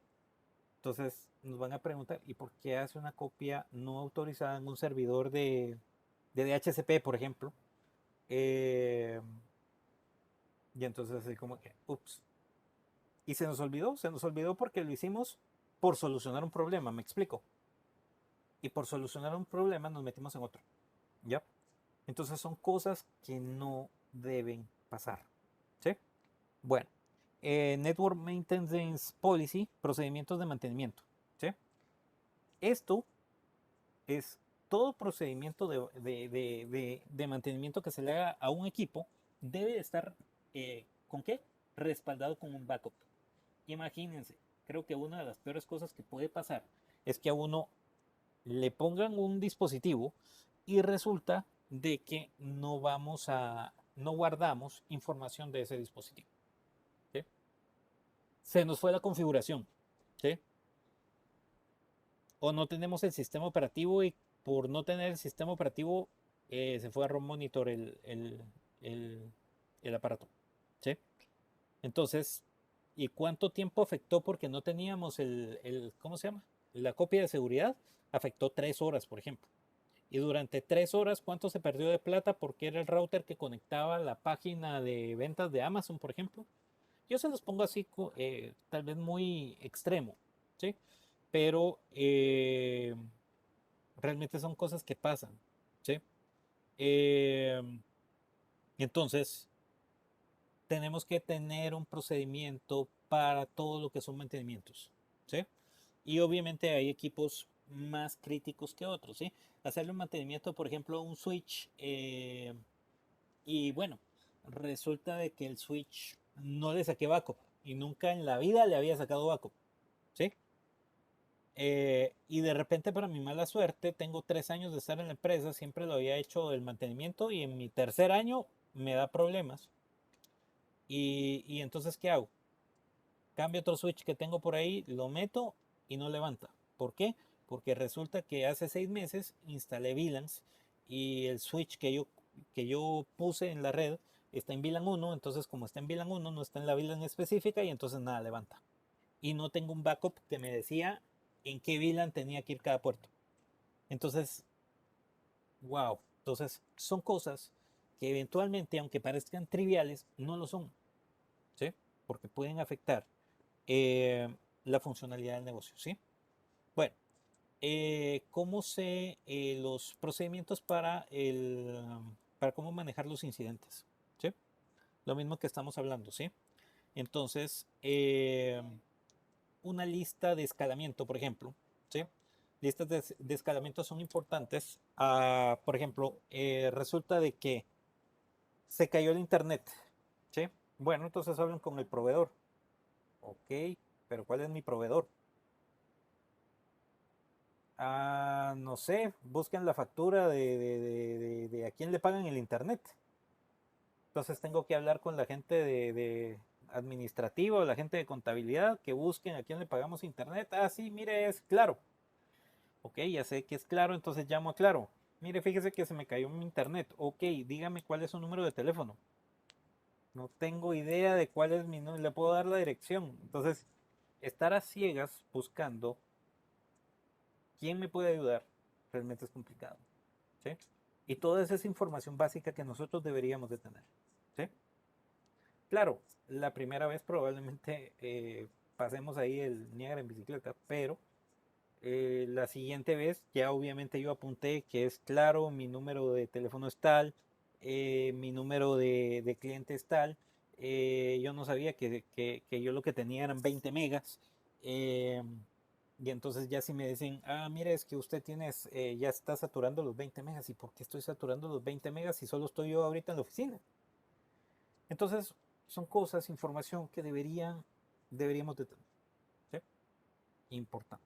Entonces nos van a preguntar, ¿y por qué hace una copia no autorizada en un servidor de DHCP, por ejemplo? Y entonces así como que, ups. Y se nos olvidó porque lo hicimos por solucionar un problema, me explico. Y por solucionar un problema nos metimos en otro, ¿ya? Entonces son cosas que no deben pasar, ¿sí? Bueno, Network Maintenance Policy, procedimientos de mantenimiento, ¿sí? Esto es todo procedimiento de mantenimiento que se le haga a un equipo debe estar, ¿con qué? Respaldado con un backup. Imagínense, creo que una de las peores cosas que puede pasar es que a uno le pongan un dispositivo y resulta de que no guardamos información de ese dispositivo, ¿sí? Se nos fue la configuración, ¿sí? O no tenemos el sistema operativo y por no tener el sistema operativo se fue a ROM monitor el, el aparato, ¿sí? Entonces, ¿y cuánto tiempo afectó porque no teníamos ¿cómo se llama? La copia de seguridad afectó 3 horas, por ejemplo. Y durante 3 horas, ¿cuánto se perdió de plata? Porque era el router que conectaba la página de ventas de Amazon, por ejemplo. Yo se los pongo así, tal vez muy extremo, ¿sí? Pero realmente son cosas que pasan, ¿sí? Eh, entonces, tenemos que tener un procedimiento para todo lo que son mantenimientos, ¿sí? Y obviamente hay equipos más críticos que otros, ¿sí? Hacerle un mantenimiento, por ejemplo, a un switch, y bueno, resulta de que el switch no le saqué backup y nunca en la vida le había sacado backup, ¿sí? Y de repente, para mi mala suerte, tengo 3 años de estar en la empresa, siempre lo había hecho el mantenimiento y en mi tercer año me da problemas. Y entonces, ¿qué hago? Cambio otro switch que tengo por ahí, lo meto y no levanta. ¿Por qué? Porque resulta que hace 6 meses instalé VLANs y el switch que yo puse en la red está en VLAN 1, entonces como está en VLAN 1 no está en la VLAN específica y entonces nada levanta. Y no tengo un backup que me decía en qué VLAN tenía que ir cada puerto. Entonces, wow. Entonces, son cosas que eventualmente, aunque parezcan triviales, no lo son, ¿sí? Porque pueden afectar eh, la funcionalidad del negocio, ¿sí? Bueno, ¿cómo los procedimientos para cómo manejar los incidentes? ¿Sí? Lo mismo que estamos hablando, ¿sí? Entonces, una lista de escalamiento, por ejemplo, ¿sí? listas de escalamiento son importantes. Por ejemplo, resulta de que se cayó el internet, ¿sí? Bueno, entonces hablan con el proveedor. Ok, pero ¿cuál es mi proveedor? No sé, busquen la factura de a quién le pagan el internet. Entonces tengo que hablar con la gente de administrativo, la gente de contabilidad, que busquen a quién le pagamos internet. Sí, mire, es Claro. Ok, ya sé que es Claro, entonces llamo a Claro. Mire, fíjese que se me cayó mi internet. Ok, dígame cuál es su número de teléfono. No tengo idea de cuál es mi número, le puedo dar la dirección. Entonces, estar a ciegas buscando quién me puede ayudar realmente es complicado. ¿Sí? Y toda esa es información básica que nosotros deberíamos de tener. ¿Sí? Claro, la primera vez probablemente pasemos ahí el Niágara en bicicleta, pero la siguiente vez ya obviamente yo apunté que es Claro, mi número de teléfono es tal, mi número de cliente es tal. Yo no sabía que yo lo que tenía eran 20 megas. eh, y entonces ya si me dicen, mire, es que usted ya está saturando los 20 megas. ¿Y por qué estoy saturando los 20 megas si solo estoy yo ahorita en la oficina? Entonces son cosas, información que deberíamos de tener. ¿Sí? Importante.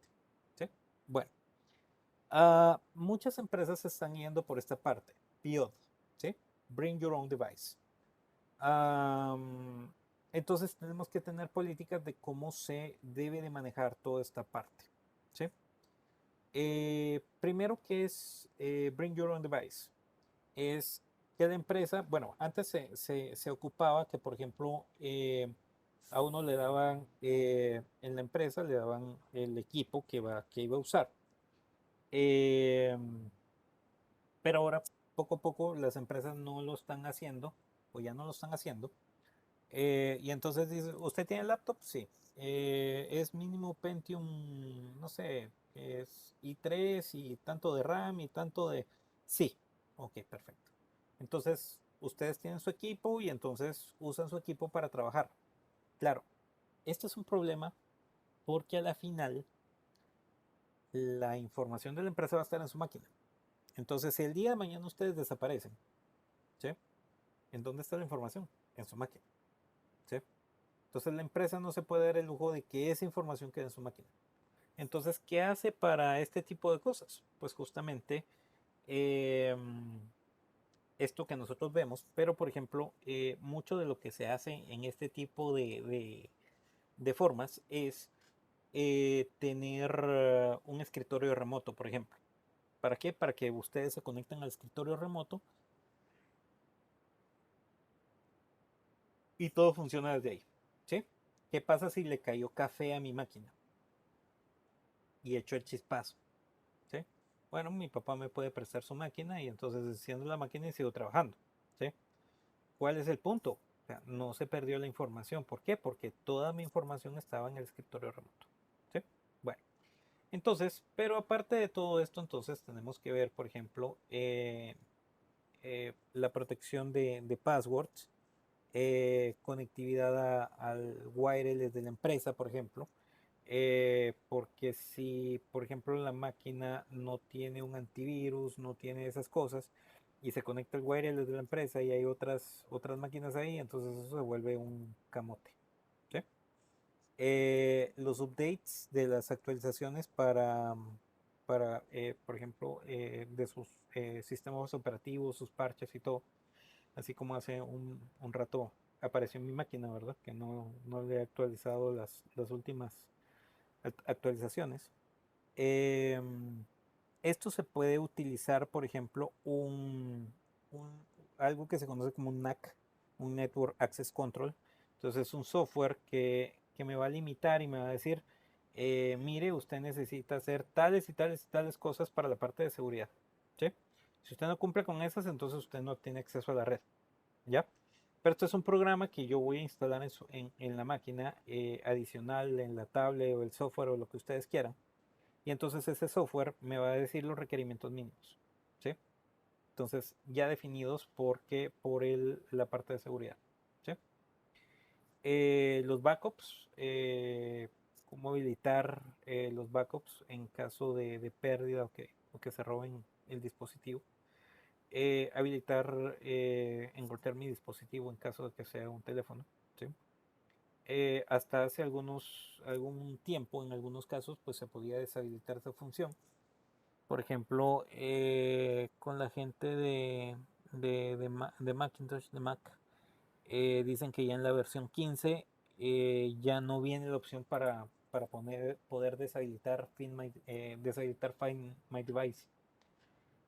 ¿Sí? Bueno. Muchas empresas se están yendo por esta parte, PIOD, ¿sí? Bring Your Own Device. Entonces tenemos que tener políticas de cómo se debe de manejar toda esta parte, ¿sí? Primero, ¿qué es Bring Your Own Device? Es que la empresa, bueno, antes se ocupaba que, por ejemplo, a uno le daban, en la empresa le daban el equipo que iba a usar. Eh, pero ahora, poco a poco, las empresas no lo están haciendo, o ya no lo están haciendo. Y entonces dice, ¿usted tiene laptop? Sí. Es mínimo Pentium, no sé, es i3 y tanto de RAM y tanto de... Sí. Ok, perfecto. Entonces, ustedes tienen su equipo y entonces usan su equipo para trabajar. Claro, esto es un problema porque a la final la información de la empresa va a estar en su máquina. Entonces, si el día de mañana ustedes desaparecen, ¿sí? ¿En dónde está la información? En su máquina, ¿sí? Entonces la empresa no se puede dar el lujo de que esa información quede en su máquina. Entonces, ¿qué hace para este tipo de cosas? Pues justamente eh, esto que nosotros vemos, pero por ejemplo, mucho de lo que se hace en este tipo de formas es tener un escritorio remoto, por ejemplo. ¿Para qué? Para que ustedes se conecten al escritorio remoto y todo funciona desde ahí. ¿Sí? ¿Qué pasa si le cayó café a mi máquina y echó el chispazo? ¿Sí? Bueno, mi papá me puede prestar su máquina y entonces enciendo la máquina y sigo trabajando. ¿Sí? ¿Cuál es el punto? O sea, no se perdió la información. ¿Por qué? Porque toda mi información estaba en el escritorio remoto. ¿Sí? Bueno, entonces, pero aparte de todo esto, entonces tenemos que ver, por ejemplo, la protección de passwords, conectividad al wireless de la empresa, por ejemplo. Porque si, por ejemplo, la máquina no tiene un antivirus, no tiene esas cosas, y se conecta el wireless de la empresa y hay otras máquinas ahí, entonces eso se vuelve un camote. ¿Sí? Los updates de las actualizaciones por ejemplo, de sus sistemas operativos, sus parches y todo, así como hace un rato apareció en mi máquina, ¿verdad? Que no le he actualizado las últimas actualizaciones. Esto se puede utilizar, por ejemplo, algo que se conoce como un NAC, un Network Access Control. Entonces es un software que me va a limitar y me va a decir, mire, usted necesita hacer tales y tales y tales cosas para la parte de seguridad. ¿Sí? Si usted no cumple con esas, entonces usted no tiene acceso a la red. ¿Ya? Pero esto es un programa que yo voy a instalar en la máquina adicional, en la tablet o el software o lo que ustedes quieran. Y entonces ese software me va a decir los requerimientos mínimos. ¿Sí? Entonces ya definidos la parte de seguridad. ¿Sí? Los backups, cómo habilitar los backups en caso de pérdida o que se roben el dispositivo. Habilitar, envolver mi dispositivo en caso de que sea un teléfono. ¿Sí? Hasta hace algún tiempo, en algunos casos, pues se podía deshabilitar esa función. Por ejemplo, con la gente de Macintosh, de Mac, dicen que ya en la versión 15 ya no viene la opción para poder deshabilitar Find My Device.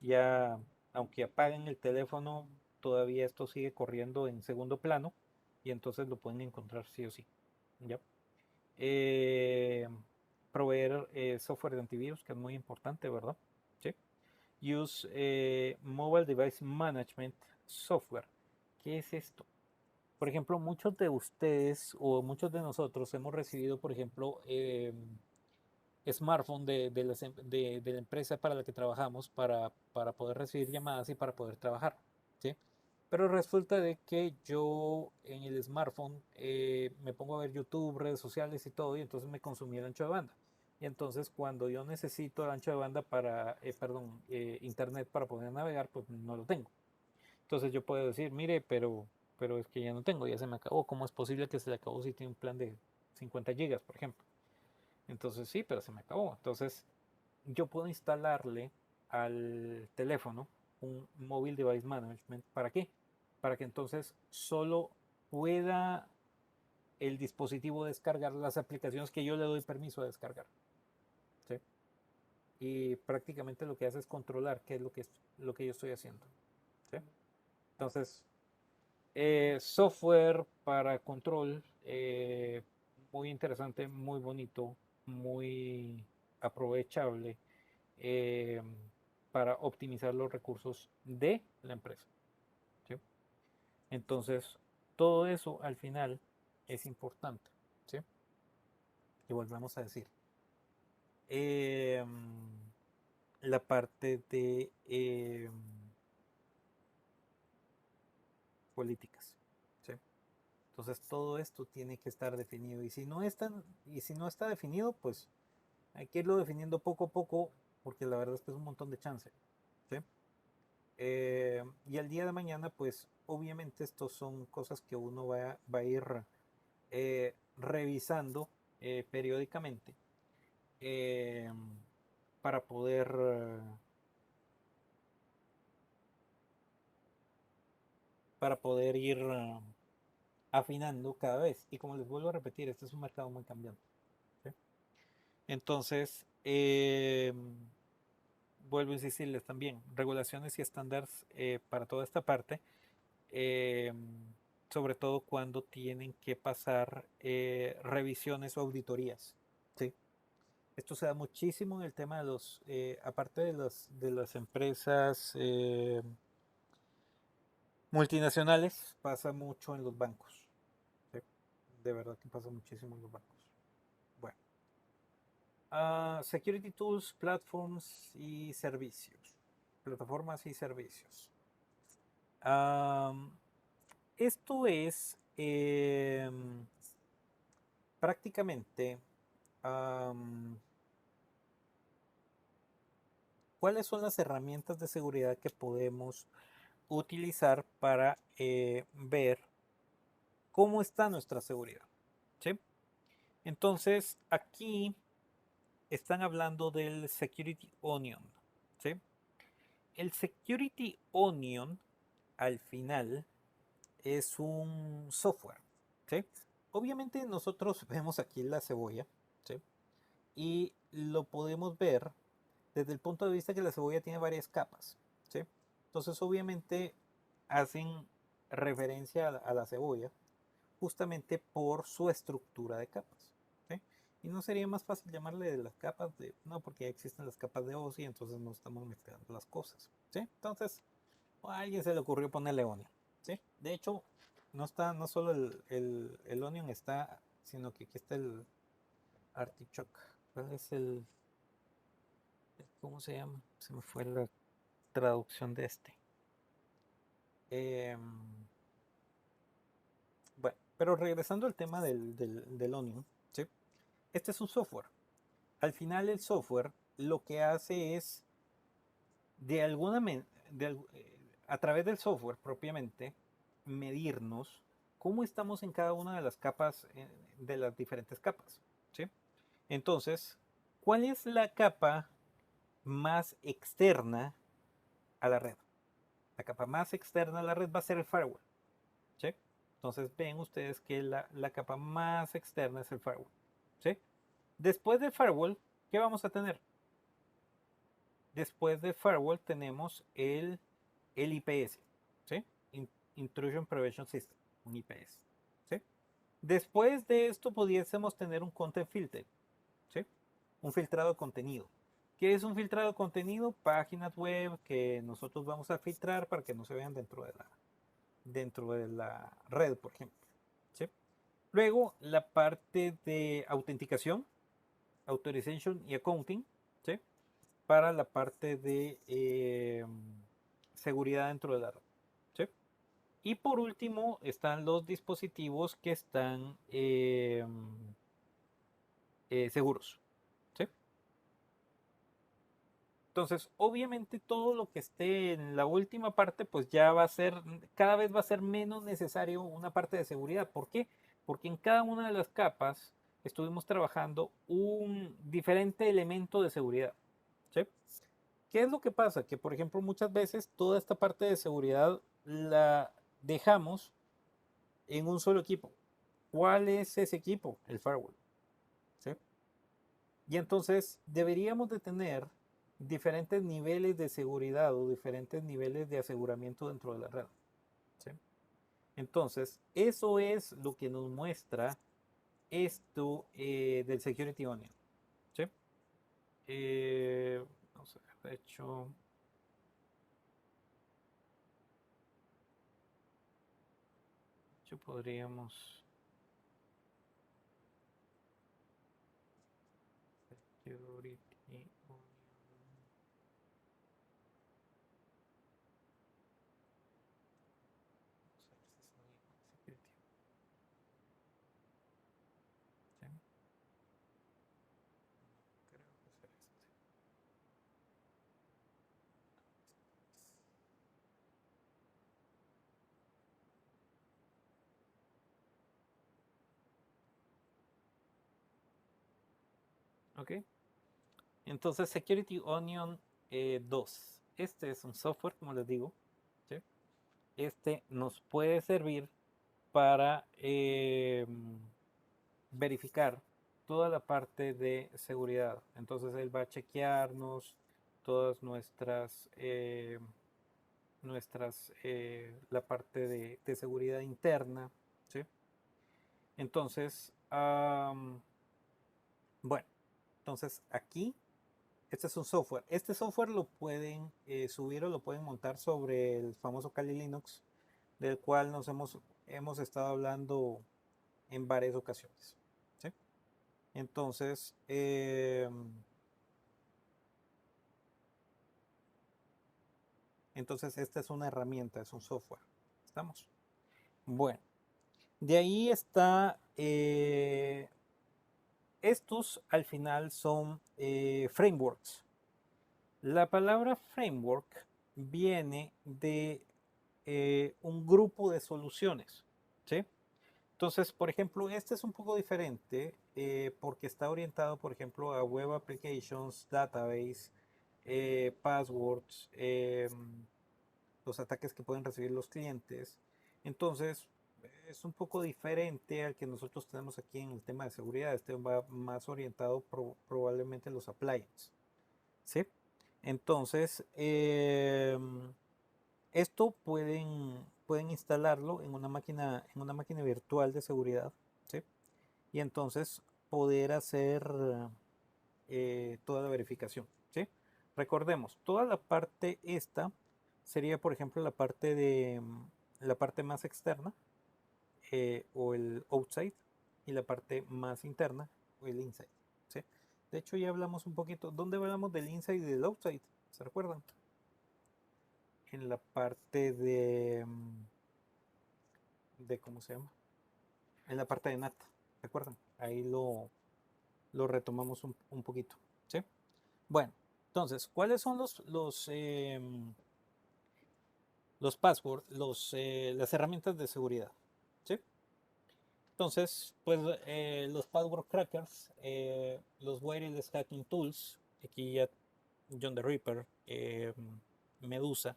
Ya, aunque apaguen el teléfono, todavía esto sigue corriendo en segundo plano y entonces lo pueden encontrar sí o sí. ¿Ya? Eh, Proveer software de antivirus, que es muy importante, ¿verdad? ¿Sí? Use Mobile Device Management Software. ¿Qué es esto? Por ejemplo, muchos de ustedes o muchos de nosotros hemos recibido, por ejemplo, smartphone de la empresa para la que trabajamos para poder recibir llamadas y para poder trabajar. ¿Sí? Pero resulta de que yo en el smartphone me pongo a ver YouTube, redes sociales y todo, y entonces me consumí el ancho de banda. Y entonces cuando yo necesito el ancho de banda internet para poder navegar, pues no lo tengo. Entonces yo puedo decir, mire, pero es que ya no tengo, ya se me acabó. ¿Cómo es posible que se le acabó si tiene un plan de 50 gigas, por ejemplo? Entonces sí, pero se me acabó. Entonces yo puedo instalarle al teléfono un Mobile Device Management. ¿Para qué? Para que entonces solo pueda el dispositivo descargar las aplicaciones que yo le doy permiso de descargar. ¿Sí? Y prácticamente lo que hace es controlar qué es lo que yo estoy haciendo. ¿Sí? Entonces, software para control, muy interesante, muy bonito, muy aprovechable eh, para optimizar los recursos de la empresa. ¿Sí? Entonces, todo eso al final es importante. ¿Sí? Y volvemos a decir, eh, la parte de políticas. ¿Sí? Entonces, todo esto tiene que estar definido. Y si no está definido, pues hay que irlo definiendo poco a poco, porque la verdad es que es un montón de chance. ¿Sí? Y al día de mañana, pues obviamente estos son cosas que uno va a ir revisando periódicamente eh, para poder ir afinando cada vez. Y como les vuelvo a repetir, este es un mercado muy cambiante. ¿Sí? Entonces, vuelvo a insistirles también, regulaciones y estándares para toda esta parte, eh, sobre todo cuando tienen que pasar revisiones o auditorías. ¿Sí? Esto se da muchísimo en el tema de aparte de las empresas multinacionales, pasa mucho en los bancos. ¿Sí? De verdad que pasa muchísimo en los bancos. Bueno, Security Tools, Platforms y Servicios. Plataformas y servicios. Esto es prácticamente cuáles son las herramientas de seguridad que podemos utilizar para ver cómo está nuestra seguridad. ¿Sí? Entonces, aquí están hablando del Security Onion. ¿Sí? El Security Onion, al final, es un software. ¿Sí? Obviamente nosotros vemos aquí la cebolla. ¿Sí? Y lo podemos ver desde el punto de vista que la cebolla tiene varias capas. ¿Sí? Entonces, obviamente, hacen referencia a la cebolla justamente por su estructura de capas. ¿Sí? Y no sería más fácil llamarle de las capas de, no, porque ya existen las capas de OSI, entonces no estamos mezclando las cosas. ¿Sí? Entonces, a alguien se le ocurrió ponerle Onion. ¿Sí? De hecho, no solo el Onion está, sino que aquí está el Artichoke. ¿Cuál es cómo se llama? Se me fue la traducción de este. Bueno, pero regresando al tema del Onion, ¿sí? Este es un software. Al final el software lo que hace es, de alguna a través del software propiamente, medirnos cómo estamos en cada una de las capas, de las diferentes capas. ¿Sí? Entonces, ¿cuál es la capa más externa a la red? La capa más externa a la red va a ser el firewall. ¿Sí? Entonces ven ustedes que la capa más externa es el firewall. ¿Sí? Después del firewall, ¿qué vamos a tener? Después del firewall tenemos el IPS. ¿Sí? Intrusion Prevention System, un IPS. ¿Sí? Después de esto pudiésemos tener un content filter. ¿Sí? Un filtrado de contenido. ¿Qué es un filtrado de contenido? Páginas web que nosotros vamos a filtrar para que no se vean dentro de la red, por ejemplo. ¿Sí? Luego, la parte de autenticación, authorization y accounting, ¿sí? Para la parte de seguridad dentro de la red. ¿Sí? Y por último, están los dispositivos que están seguros. ¿Sí? Entonces, obviamente todo lo que esté en la última parte, pues ya va a ser, cada vez va a ser menos necesario una parte de seguridad. ¿Por qué? Porque en cada una de las capas estuvimos trabajando un diferente elemento de seguridad. ¿Sí? ¿Qué es lo que pasa? Que, por ejemplo, muchas veces toda esta parte de seguridad la dejamos en un solo equipo. ¿Cuál es ese equipo? El firewall. ¿Sí? Y entonces deberíamos de tener diferentes niveles de seguridad o diferentes niveles de aseguramiento dentro de la red. ¿Sí? Entonces, eso es lo que nos muestra esto del Security Onion. ¿Sí? Vamos a ver, de hecho podríamos... Security Onion. Ok, entonces Security Onion 2. Este es un software, como les digo. ¿Sí? Este nos puede servir para verificar toda la parte de seguridad. Entonces él va a chequearnos todas la parte de seguridad interna. ¿Sí? Entonces, bueno, entonces aquí, este es un software. Este software lo pueden subir o lo pueden montar sobre el famoso Kali Linux, del cual hemos estado hablando en varias ocasiones. ¿Sí? Entonces, esta es una herramienta, es un software. ¿Estamos? Bueno, de ahí está, estos al final son frameworks. La palabra framework viene de un grupo de soluciones. ¿Sí? Entonces, por ejemplo, este es un poco diferente porque está orientado, por ejemplo, a web applications, database, passwords, los ataques que pueden recibir los clientes. Entonces, es un poco diferente al que nosotros tenemos aquí en el tema de seguridad. Este va más orientado probablemente a los appliances. ¿Sí? Entonces, esto pueden instalarlo en una máquina virtual de seguridad, ¿sí? Y entonces poder hacer toda la verificación, ¿sí? Recordemos, toda la parte esta sería, por ejemplo, la parte más externa o el outside y la parte más interna o el inside, ¿sí? De hecho, ya hablamos un poquito. ¿Dónde hablamos del inside y del outside? ¿Se recuerdan? En la parte de ¿cómo se llama? En la parte de NAT, ¿se acuerdan? Ahí lo retomamos un poquito, ¿sí? Bueno, entonces, ¿cuáles son los passwords, las herramientas de seguridad? ¿Sí? Entonces, pues los password crackers, los wireless hacking tools, aquí ya John the Ripper, Medusa,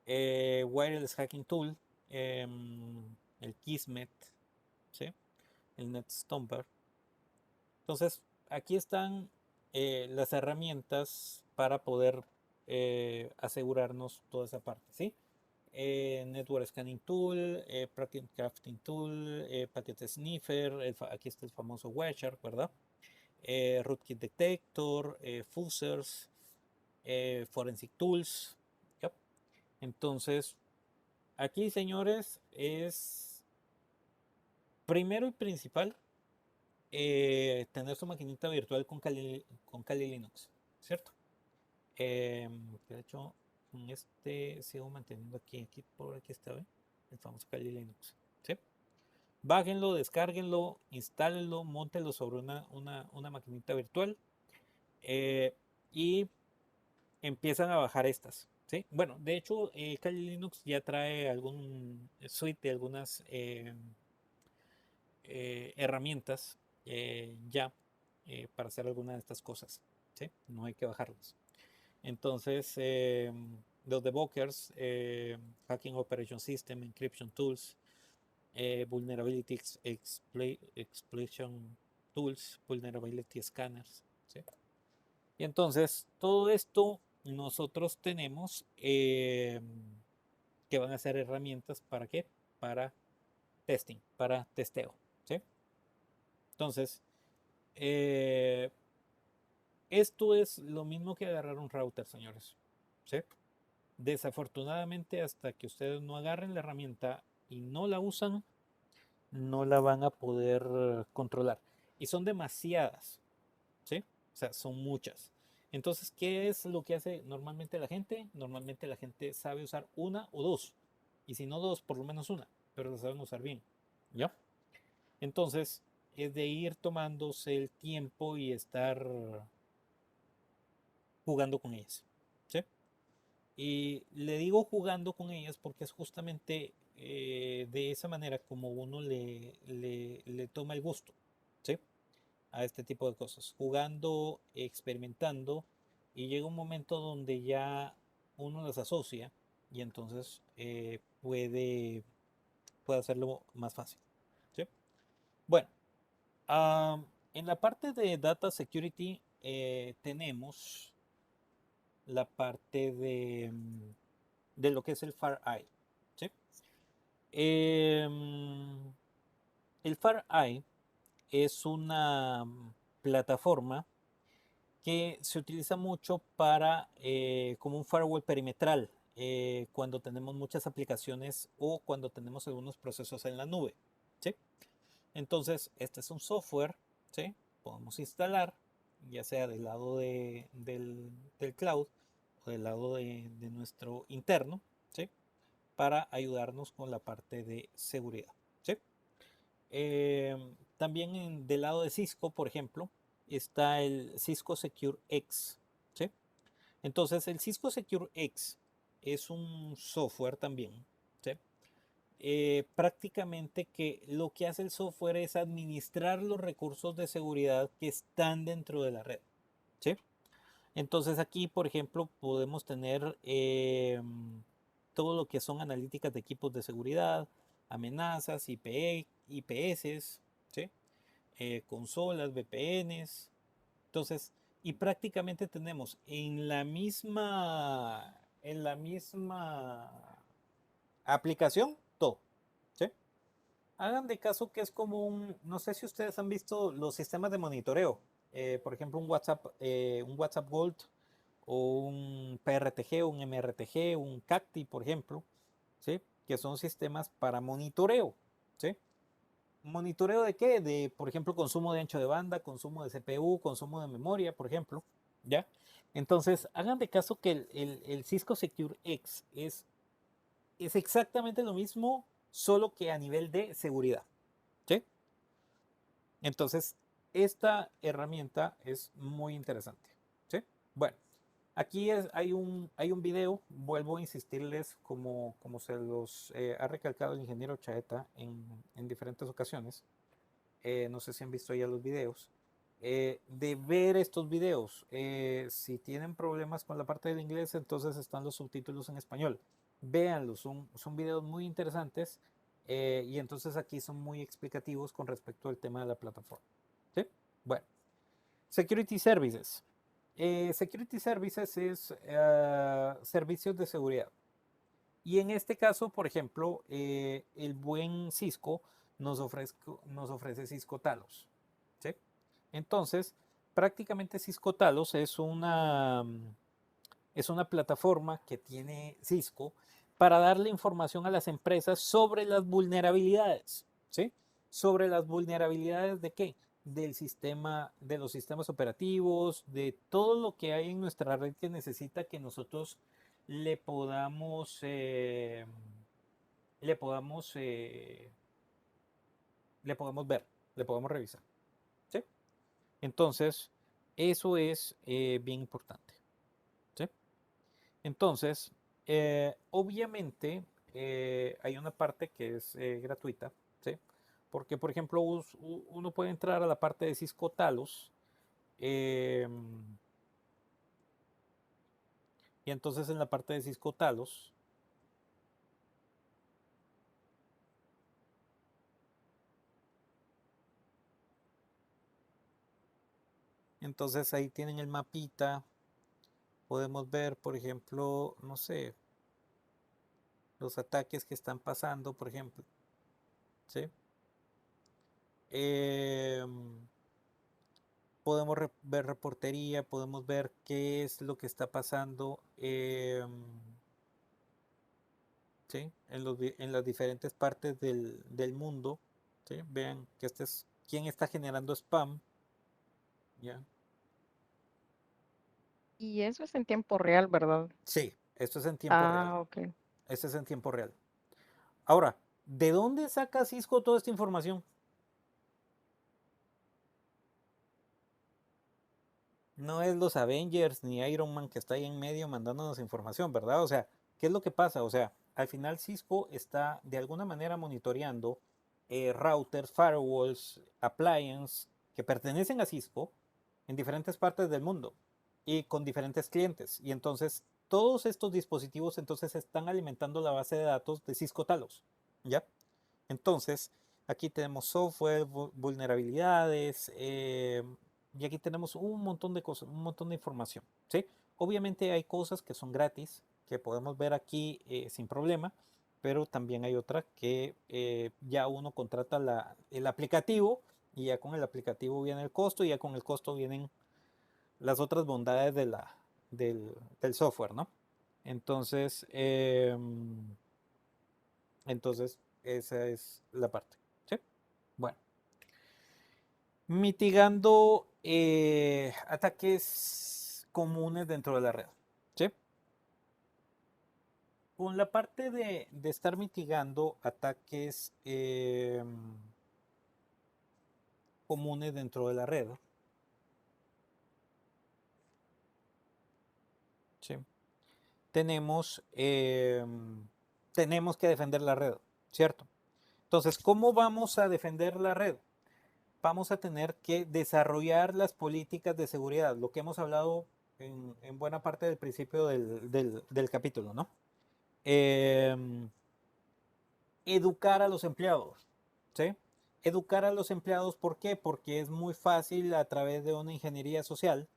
wireless hacking tool, el Kismet, ¿sí? El NetStomper. Entonces, aquí están las herramientas para poder asegurarnos toda esa parte, ¿sí? Network Scanning Tool, Packet Crafting Tool, Packet Sniffer, aquí está el famoso Wireshark, ¿verdad? Rootkit Detector, Fuzzers, Forensic Tools. Yep. Entonces, aquí, señores, es primero y principal tener su maquinita virtual con Kali Linux, ¿cierto? De hecho, con este sigo manteniendo aquí por aquí está, ¿ve? El famoso Kali Linux, ¿sí? Bájenlo, descárguenlo, instálenlo, montenlo sobre una maquinita virtual y empiezan a bajar estas, ¿sí? Bueno, de hecho, Kali Linux ya trae algún suite de algunas herramientas ya para hacer alguna de estas cosas, ¿sí? No hay que bajarlas. Entonces, los debuggers, Hacking Operation System, Encryption Tools, Vulnerability Exploitation Tools, Vulnerability Scanners, ¿sí? Y entonces, todo esto nosotros tenemos que van a ser herramientas ¿para qué? Para testing, para testeo, ¿sí? Entonces, eh, esto es lo mismo que agarrar un router, señores, ¿sí? Desafortunadamente, hasta que ustedes no agarren la herramienta y no la usan, no la van a poder controlar. Y son demasiadas, ¿sí? O sea, son muchas. Entonces, ¿qué es lo que hace normalmente la gente? Normalmente la gente sabe usar una o dos. Y si no dos, por lo menos una. Pero la saben usar bien. ¿Ya? Entonces, es de ir tomándose el tiempo y estar jugando con ellas. ¿Sí? Y le digo jugando con ellas porque es justamente de esa manera como uno le toma el gusto, ¿sí? A este tipo de cosas. Jugando, experimentando, y llega un momento donde ya uno las asocia y entonces puede hacerlo más fácil, ¿sí? Bueno, en la parte de Data Security tenemos la parte de lo que es el FarEye, ¿sí? Em, el FarEye es una plataforma que se utiliza mucho para como un firewall perimetral cuando tenemos muchas aplicaciones o cuando tenemos algunos procesos en la nube, ¿sí? Entonces, este es un software, ¿sí? Podemos instalar, ya sea del lado del cloud o del lado de nuestro interno, ¿sí? Para ayudarnos con la parte de seguridad, ¿sí? También del lado de Cisco, por ejemplo, está el Cisco Secure X, ¿sí? Entonces, el Cisco Secure X es un software también, ¿sí? Prácticamente que lo que hace el software es administrar los recursos de seguridad que están dentro de la red, ¿sí? Entonces aquí, por ejemplo, podemos tener todo lo que son analíticas de equipos de seguridad, amenazas, IPS, ¿sí? Consolas, VPNs. Entonces, y prácticamente tenemos en la misma aplicación todo, ¿sí? Hagan de caso que es como no sé si ustedes han visto los sistemas de monitoreo, por ejemplo un WhatsApp Gold o un PRTG, un MRTG, un Cacti, por ejemplo, ¿sí? Que son sistemas para monitoreo, ¿sí? ¿Monitoreo de qué? De, por ejemplo, consumo de ancho de banda, consumo de CPU, consumo de memoria, por ejemplo, ¿ya? Entonces, hagan de caso que el Cisco Secure X es exactamente lo mismo, solo que a nivel de seguridad, ¿sí? Entonces, esta herramienta es muy interesante. ¿Sí? Bueno, aquí hay un video, vuelvo a insistirles como se los ha recalcado el ingeniero Chaeta en diferentes ocasiones. No sé si han visto ya los videos. De ver estos videos. Si tienen problemas con la parte del inglés, entonces están los subtítulos en español. Véanlos, son videos muy interesantes y entonces aquí son muy explicativos con respecto al tema de la plataforma. ¿Sí? Bueno, Security Services. Security Services es servicios de seguridad. Y en este caso, por ejemplo, el buen Cisco nos ofrece Cisco Talos. ¿Sí? Entonces, prácticamente Cisco Talos es una plataforma que tiene Cisco para darle información a las empresas sobre las vulnerabilidades. ¿Sí? Sobre las vulnerabilidades de qué? Del sistema, de los sistemas operativos, de todo lo que hay en nuestra red que necesita que nosotros le podamos, le podamos, le podamos ver, le podamos revisar. ¿Sí? Entonces, eso es bien importante. ¿Sí? Entonces, obviamente, hay una parte que es gratuita. ¿Sí? Porque, por ejemplo, uno puede entrar a la parte de Cisco Talos. Y entonces en la parte de Cisco Talos, entonces ahí tienen el mapita. Podemos ver, por ejemplo, no sé, los ataques que están pasando, por ejemplo. ¿Sí? Podemos ver reportería, podemos ver qué es lo que está pasando ¿sí? En las diferentes partes del mundo. ¿Sí? Vean que este es quién está generando spam. ¿Ya? Y eso es en tiempo real, ¿verdad? Sí, esto es en tiempo real. Ah, ok. Esto es en tiempo real. Ahora, ¿de dónde saca Cisco toda esta información? No es los Avengers ni Iron Man que está ahí en medio mandándonos información, ¿verdad? O sea, ¿qué es lo que pasa? O sea, al final Cisco está de alguna manera monitoreando routers, firewalls, appliances que pertenecen a Cisco en diferentes partes del mundo y con diferentes clientes. Y entonces todos estos dispositivos entonces están alimentando la base de datos de Cisco Talos, ¿ya? Entonces, aquí tenemos software, vulnerabilidades, y aquí tenemos un montón de cosas, un montón de información, ¿sí? Obviamente hay cosas que son gratis, que podemos ver aquí sin problema, pero también hay otra que ya uno contrata el aplicativo y ya con el aplicativo viene el costo y ya con el costo vienen las otras bondades del software, ¿no? Entonces, entonces, esa es la parte. ¿Sí? Bueno, mitigando ataques comunes dentro de la red. ¿Sí? Con la parte de estar mitigando ataques comunes dentro de la red. ¿Sí? Tenemos, tenemos que defender la red, ¿cierto? Entonces, ¿cómo vamos a defender la red? Vamos a tener que desarrollar las políticas de seguridad, lo que hemos hablado en buena parte del principio del capítulo, ¿no? Educar a los empleados, ¿sí? Educar a los empleados, ¿por qué? Porque es muy fácil a través de una ingeniería social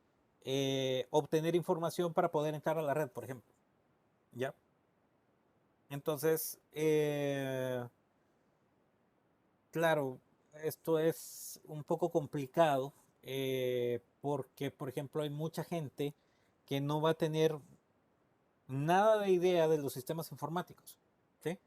obtener información para poder entrar a la red, por ejemplo, ¿ya? Entonces, claro, esto es un poco complicado porque, por ejemplo, hay mucha gente que no va a tener nada de idea de los sistemas informáticos. ¿Sí?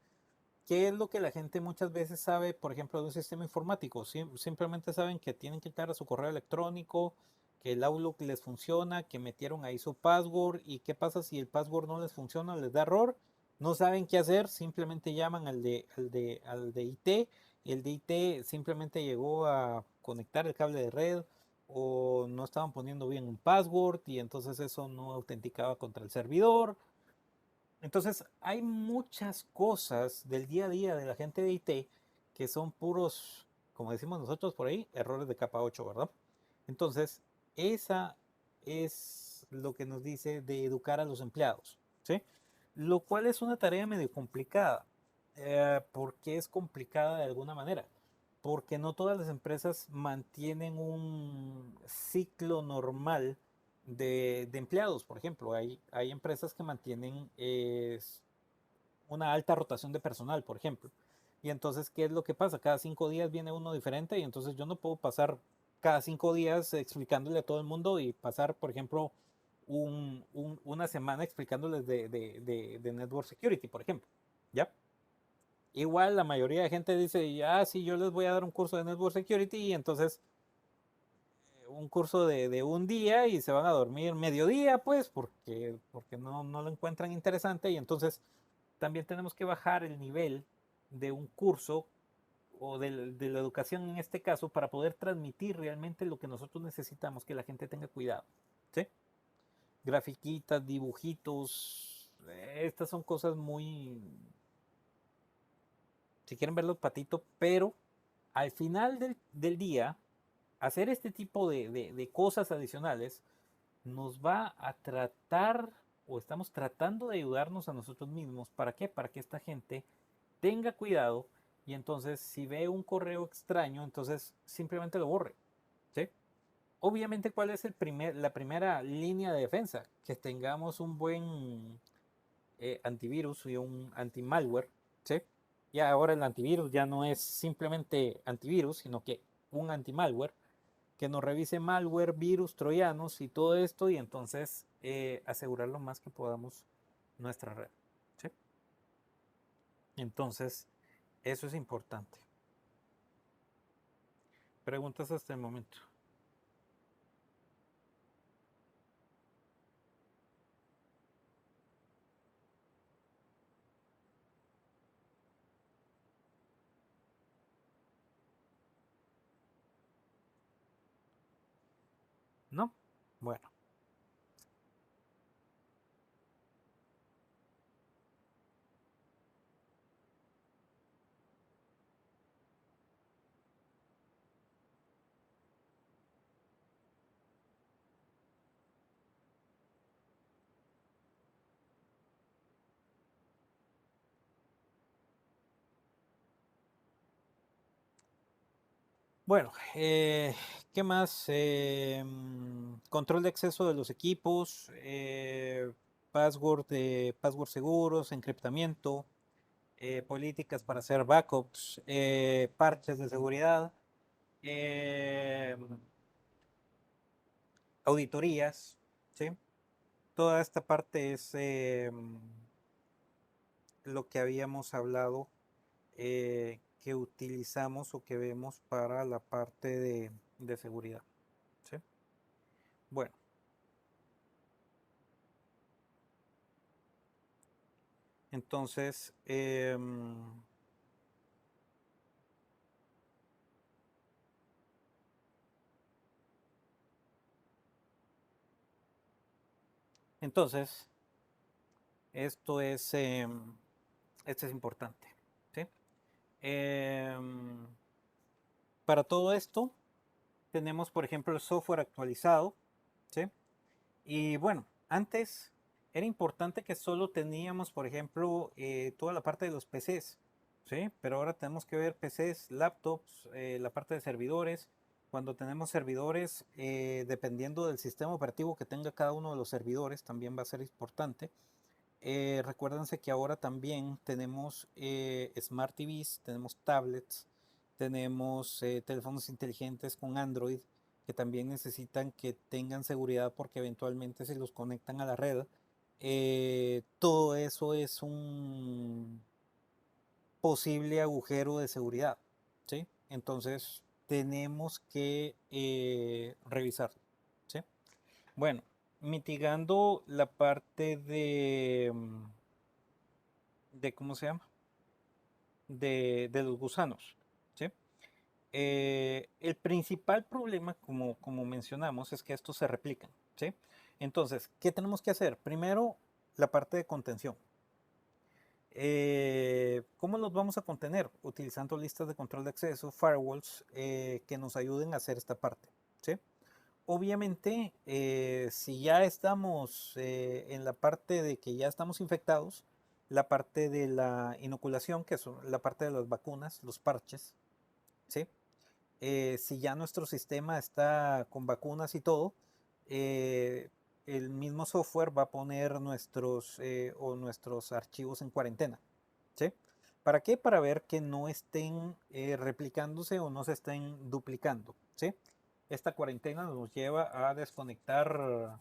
¿Qué es lo que la gente muchas veces sabe, por ejemplo, de un sistema informático? Simplemente saben que tienen que entrar a su correo electrónico, que el Outlook les funciona, que metieron ahí su password y qué pasa si el password no les funciona, les da error, no saben qué hacer, simplemente llaman al de IT el de IT simplemente llegó a conectar el cable de red o no estaban poniendo bien un password y entonces eso no autenticaba contra el servidor. Entonces hay muchas cosas del día a día de la gente de IT que son puros, como decimos nosotros por ahí, errores de capa 8, ¿verdad? Entonces, esa es lo que nos dice de educar a los empleados, ¿sí? Lo cual es una tarea medio complicada. ¿Por qué es complicada de alguna manera? Porque no todas las empresas mantienen un ciclo normal de empleados. Por ejemplo, hay empresas que mantienen una alta rotación de personal, por ejemplo. Y entonces, ¿qué es lo que pasa? Cada 5 días viene uno diferente y entonces yo no puedo pasar cada 5 días explicándole a todo el mundo y pasar, por ejemplo, una semana explicándoles de Network Security, por ejemplo. ¿Ya? Igual la mayoría de gente dice, ya, sí, yo les voy a dar un curso de Network Security y entonces un curso de un día y se van a dormir mediodía, pues, porque no lo encuentran interesante y entonces también tenemos que bajar el nivel de un curso o de la educación en este caso para poder transmitir realmente lo que nosotros necesitamos, que la gente tenga cuidado. ¿Sí? Grafiquitas, dibujitos, estas son cosas muy, si quieren verlo patito, pero al final del día, hacer este tipo de cosas adicionales nos va a tratar o estamos tratando de ayudarnos a nosotros mismos. ¿Para qué? Para que esta gente tenga cuidado y entonces si ve un correo extraño, entonces simplemente lo borre. ¿Sí? Obviamente, ¿cuál es la primera línea de defensa? Que tengamos un buen antivirus y un anti-malware. ¿Sí? Ya ahora el antivirus ya no es simplemente antivirus, sino que un anti-malware que nos revise malware, virus, troyanos y todo esto y entonces asegurar lo más que podamos nuestra red. ¿Sí? Entonces, eso es importante. Preguntas hasta el momento. ¿No? Bueno. Bueno, ¿qué más? Control de acceso de los equipos, password seguros, encriptamiento, políticas para hacer backups, parches de seguridad, eh, auditorías, ¿sí? Toda esta parte es lo que habíamos hablado que utilizamos o que vemos para la parte de seguridad. ¿Sí? Bueno, entonces, entonces esto es importante. ¿Sí? Em, para todo esto tenemos, por ejemplo, el software actualizado. ¿Sí? Y bueno, antes era importante que solo teníamos, por ejemplo, toda la parte de los PCs, ¿sí? Pero ahora tenemos que ver PCs, laptops, la parte de servidores. Cuando tenemos servidores, dependiendo del sistema operativo que tenga cada uno de los servidores, también va a ser importante. Recuérdense que ahora también tenemos Smart TVs, tenemos tablets, tenemos teléfonos inteligentes con Android que también necesitan que tengan seguridad porque eventualmente si los conectan a la red, todo eso es un posible agujero de seguridad, ¿sí? Entonces tenemos que revisarlo, ¿sí? Bueno, mitigando la parte de ¿cómo se llama? De los gusanos, ¿sí? El principal problema, como mencionamos, es que estos se replican, ¿sí? Entonces, ¿qué tenemos que hacer? Primero, la parte de contención. ¿Cómo los vamos a contener? Utilizando listas de control de acceso, firewalls, que nos ayuden a hacer esta parte, ¿sí? Obviamente, si ya estamos en la parte de que ya estamos infectados, la parte de la inoculación, que es la parte de las vacunas, los parches, ¿sí? Si ya nuestro sistema está con vacunas y todo, eh, el mismo software va a poner nuestros archivos en cuarentena, ¿sí? ¿Para qué? Para ver que no estén replicándose o no se estén duplicando, ¿sí? Esta cuarentena nos lleva a desconectar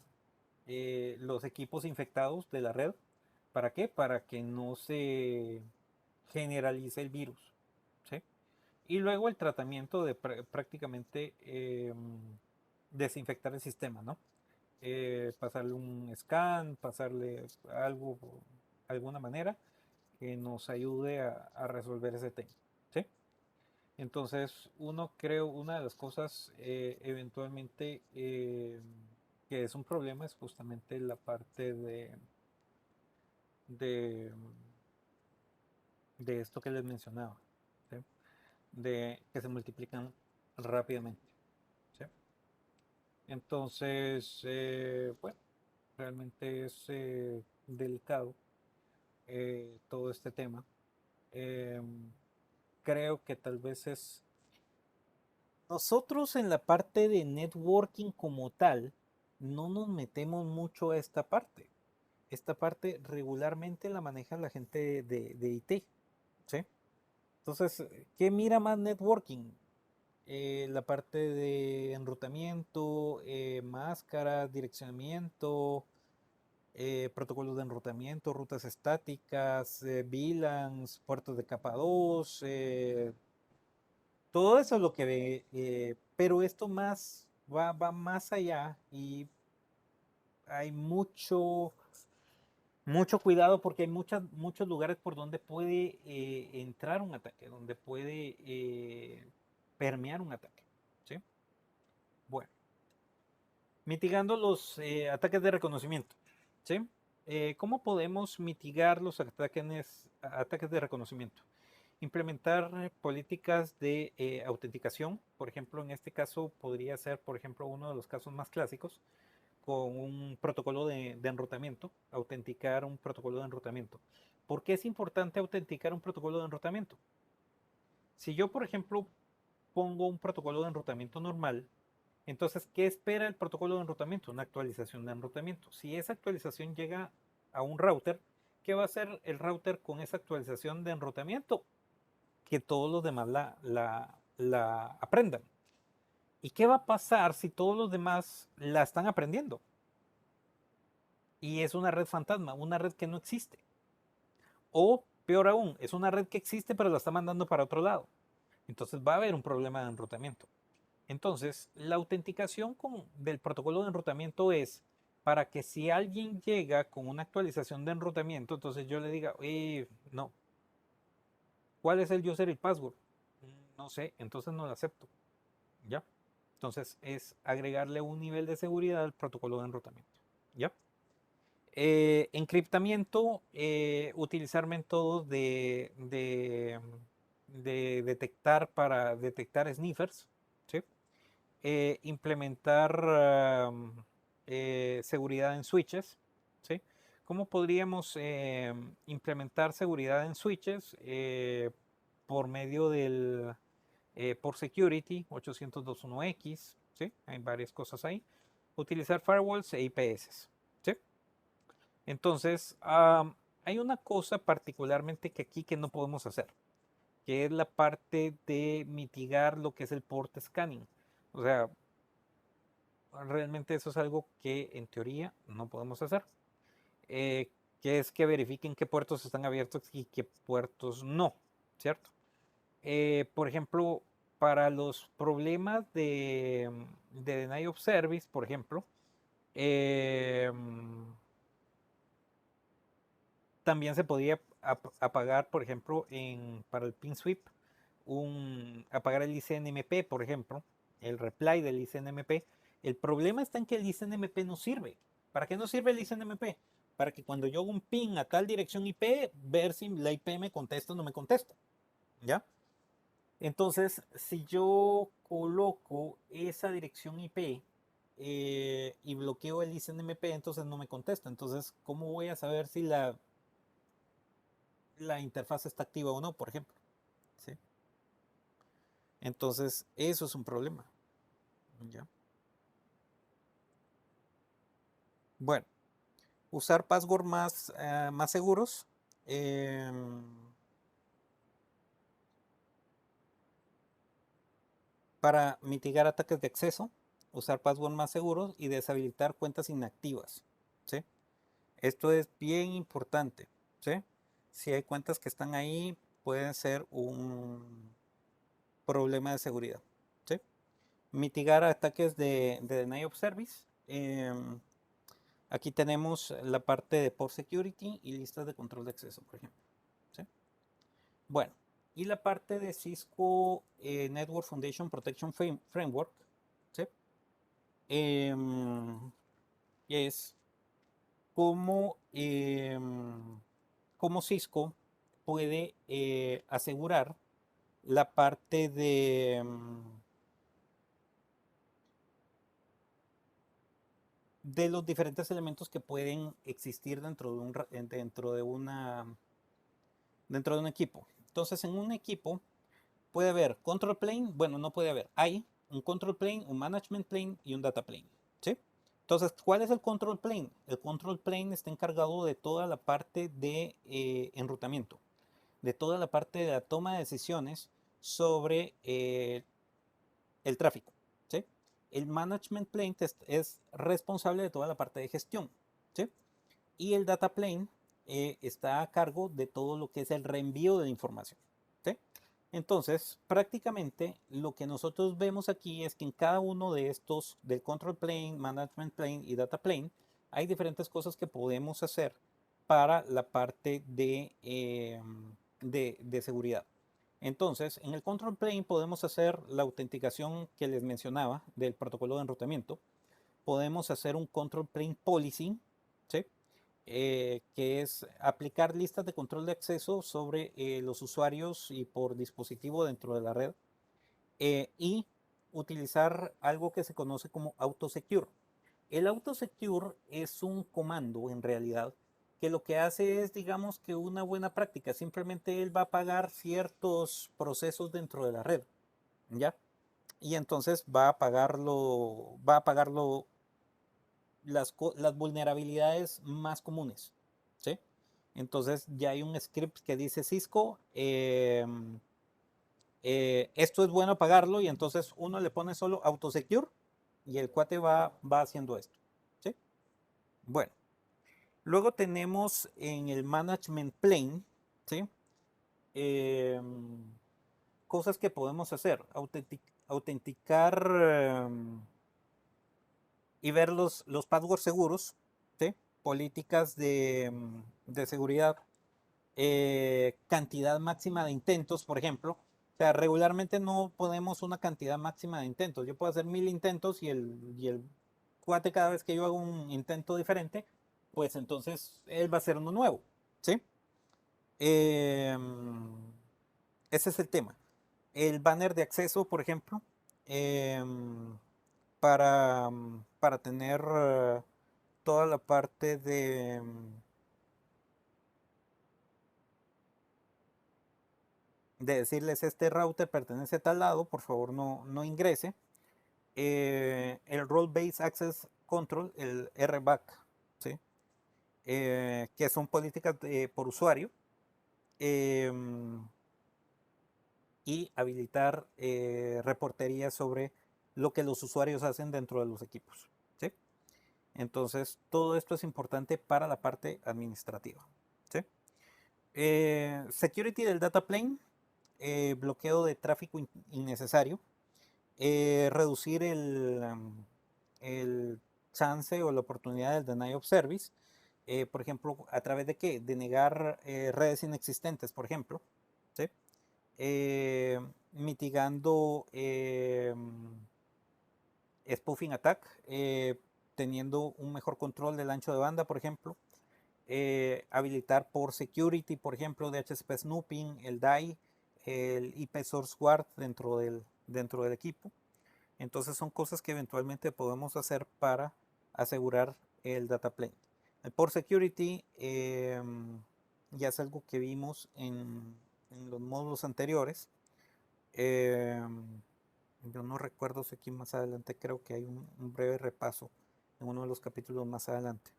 los equipos infectados de la red. ¿Para qué? Para que no se generalice el virus, ¿sí? Y luego el tratamiento de prácticamente desinfectar el sistema, ¿no? Pasarle un scan, pasarle algo, alguna manera que nos ayude a resolver ese tema, ¿sí? Entonces, creo, una de las cosas eventualmente que es un problema es justamente la parte de, de esto que les mencionaba, ¿sí? De que se multiplican rápidamente, ¿sí? Entonces, bueno, realmente es delicado todo este tema. Em, Creo que tal vez es nosotros en la parte de networking como tal, no nos metemos mucho a esta parte. Esta parte regularmente la maneja la gente de IT, ¿sí? Entonces, ¿qué mira más networking? La parte de enrutamiento, máscaras, direccionamiento, protocolos de enrutamiento, rutas estáticas, VLANs, puertos de capa 2, todo eso es lo que ve, pero esto va más allá y hay mucho cuidado porque hay muchos lugares por donde puede entrar un ataque, donde puede permear un ataque, ¿sí? Bueno, mitigando los ataques de reconocimiento, ¿sí? ¿Cómo podemos mitigar los ataques de reconocimiento? Implementar políticas de autenticación, por ejemplo, en este caso podría ser, por ejemplo, uno de los casos más clásicos, con un protocolo de enrutamiento, autenticar un protocolo de enrutamiento. ¿Por qué es importante autenticar un protocolo de enrutamiento? Si yo, por ejemplo, pongo un protocolo de enrutamiento normal, entonces, ¿qué espera el protocolo de enrutamiento? Una actualización de enrutamiento. Si esa actualización llega a un router, ¿qué va a hacer el router con esa actualización de enrutamiento? Que todos los demás la aprendan. ¿Y qué va a pasar si todos los demás la están aprendiendo? Y es una red fantasma, una red que no existe. O peor aún, es una red que existe pero la está mandando para otro lado. Entonces va a haber un problema de enrutamiento. Entonces, la autenticación del protocolo de enrutamiento es para que si alguien llega con una actualización de enrutamiento, entonces yo le diga, no, ¿cuál es el user y password? No sé, entonces no lo acepto. ¿Ya? Entonces es agregarle un nivel de seguridad al protocolo de enrutamiento. ¿Ya? Encriptamiento, utilizar métodos de detectar para detectar sniffers, ¿sí? Implementar seguridad en switches, ¿sí? ¿Cómo podríamos implementar seguridad en switches? Por medio por security 802.1x, ¿sí? Hay varias cosas ahí. Utilizar firewalls e IPS, ¿sí? Entonces, hay una cosa particularmente que aquí que no podemos hacer, que es la parte de mitigar lo que es el port scanning. O sea, realmente eso es algo que en teoría no podemos hacer. Que es que verifiquen qué puertos están abiertos y qué puertos no, ¿cierto? Por ejemplo, para los problemas de deny of service, por ejemplo, eh, también se podía apagar, por ejemplo, para el pin sweep, apagar el ICNMP, por ejemplo, el reply del ICNMP. El problema está en que el ICNMP no sirve. ¿Para qué no sirve el ICNMP? Para que cuando yo hago un ping a tal dirección IP, ver si la IP me contesta o no me contesta. ¿Ya? Entonces, si yo coloco esa dirección IP y bloqueo el ICNMP, entonces no me contesta. Entonces, ¿cómo voy a saber si la interfaz está activa o no, por ejemplo? ¿Sí? Entonces, eso es un problema. ¿Ya? Bueno, usar password más seguros. Para mitigar ataques de acceso, usar password más seguros y deshabilitar cuentas inactivas. ¿Sí? Esto es bien importante. ¿Sí? Si hay cuentas que están ahí, pueden ser un problema de seguridad. ¿Sí? Mitigar ataques de deny of service. Aquí tenemos la parte de port security y listas de control de acceso, por ejemplo. ¿Sí? Bueno, y la parte de Cisco Network Foundation Protection Framework, ¿sí? Es cómo, cómo Cisco puede asegurar la parte de los diferentes elementos que pueden existir dentro de un equipo. Entonces, en un equipo puede haber control plane, bueno, no puede haber, hay un control plane, un management plane y un data plane, ¿sí? Entonces, ¿cuál es el control plane? El control plane está encargado de toda la parte de enrutamiento, de toda la parte de la toma de decisiones sobre el tráfico, ¿sí? El management plane es responsable de toda la parte de gestión, ¿sí? Y el data plane está a cargo de todo lo que es el reenvío de la información, ¿sí? Entonces, prácticamente lo que nosotros vemos aquí es que en cada uno de estos, del control plane, management plane y data plane, hay diferentes cosas que podemos hacer para la parte de seguridad. Entonces, en el control plane podemos hacer la autenticación que les mencionaba del protocolo de enrutamiento. Podemos hacer un control plane policy, ¿sí? Que es aplicar listas de control de acceso sobre los usuarios y por dispositivo dentro de la red y utilizar algo que se conoce como autosecure. El autosecure es un comando en realidad que lo que hace es, digamos que una buena práctica, simplemente él va a apagar ciertos procesos dentro de la red, ¿ya? Y entonces va a apagarlo las vulnerabilidades más comunes, ¿sí? Entonces ya hay un script que dice Cisco, esto es bueno apagarlo y entonces uno le pone solo autosecure y el cuate va haciendo esto, ¿sí? Bueno, luego tenemos en el management plane, ¿sí? Eh, cosas que podemos hacer, autenticar y ver los passwords seguros, ¿sí? Políticas de seguridad, cantidad máxima de intentos, por ejemplo. O sea, regularmente no ponemos una cantidad máxima de intentos. Yo puedo hacer 1000 intentos y el cuate cada vez que yo hago un intento diferente, pues entonces él va a hacer uno nuevo, ¿sí? Eh, ese es el tema. El banner de acceso, por ejemplo, eh, para tener toda la parte de decirles este router pertenece a tal lado, por favor no ingrese. El Role Based Access Control, el RBAC, ¿sí? Que son políticas por usuario. Y habilitar reportería sobre lo que los usuarios hacen dentro de los equipos, ¿sí? Entonces, todo esto es importante para la parte administrativa, ¿sí? Security del data plane, bloqueo de tráfico innecesario, reducir el chance o la oportunidad del deny of service, por ejemplo, ¿a través de qué? De negar redes inexistentes, por ejemplo, ¿sí? mitigando spoofing attack, teniendo un mejor control del ancho de banda, por ejemplo. Habilitar por security, por ejemplo, DHCP snooping, el DAI, el IP source guard dentro del equipo. Entonces son cosas que eventualmente podemos hacer para asegurar el data plane. El por security ya es algo que vimos en los módulos anteriores. Yo no recuerdo si aquí más adelante creo que hay un breve repaso en uno de los capítulos más adelante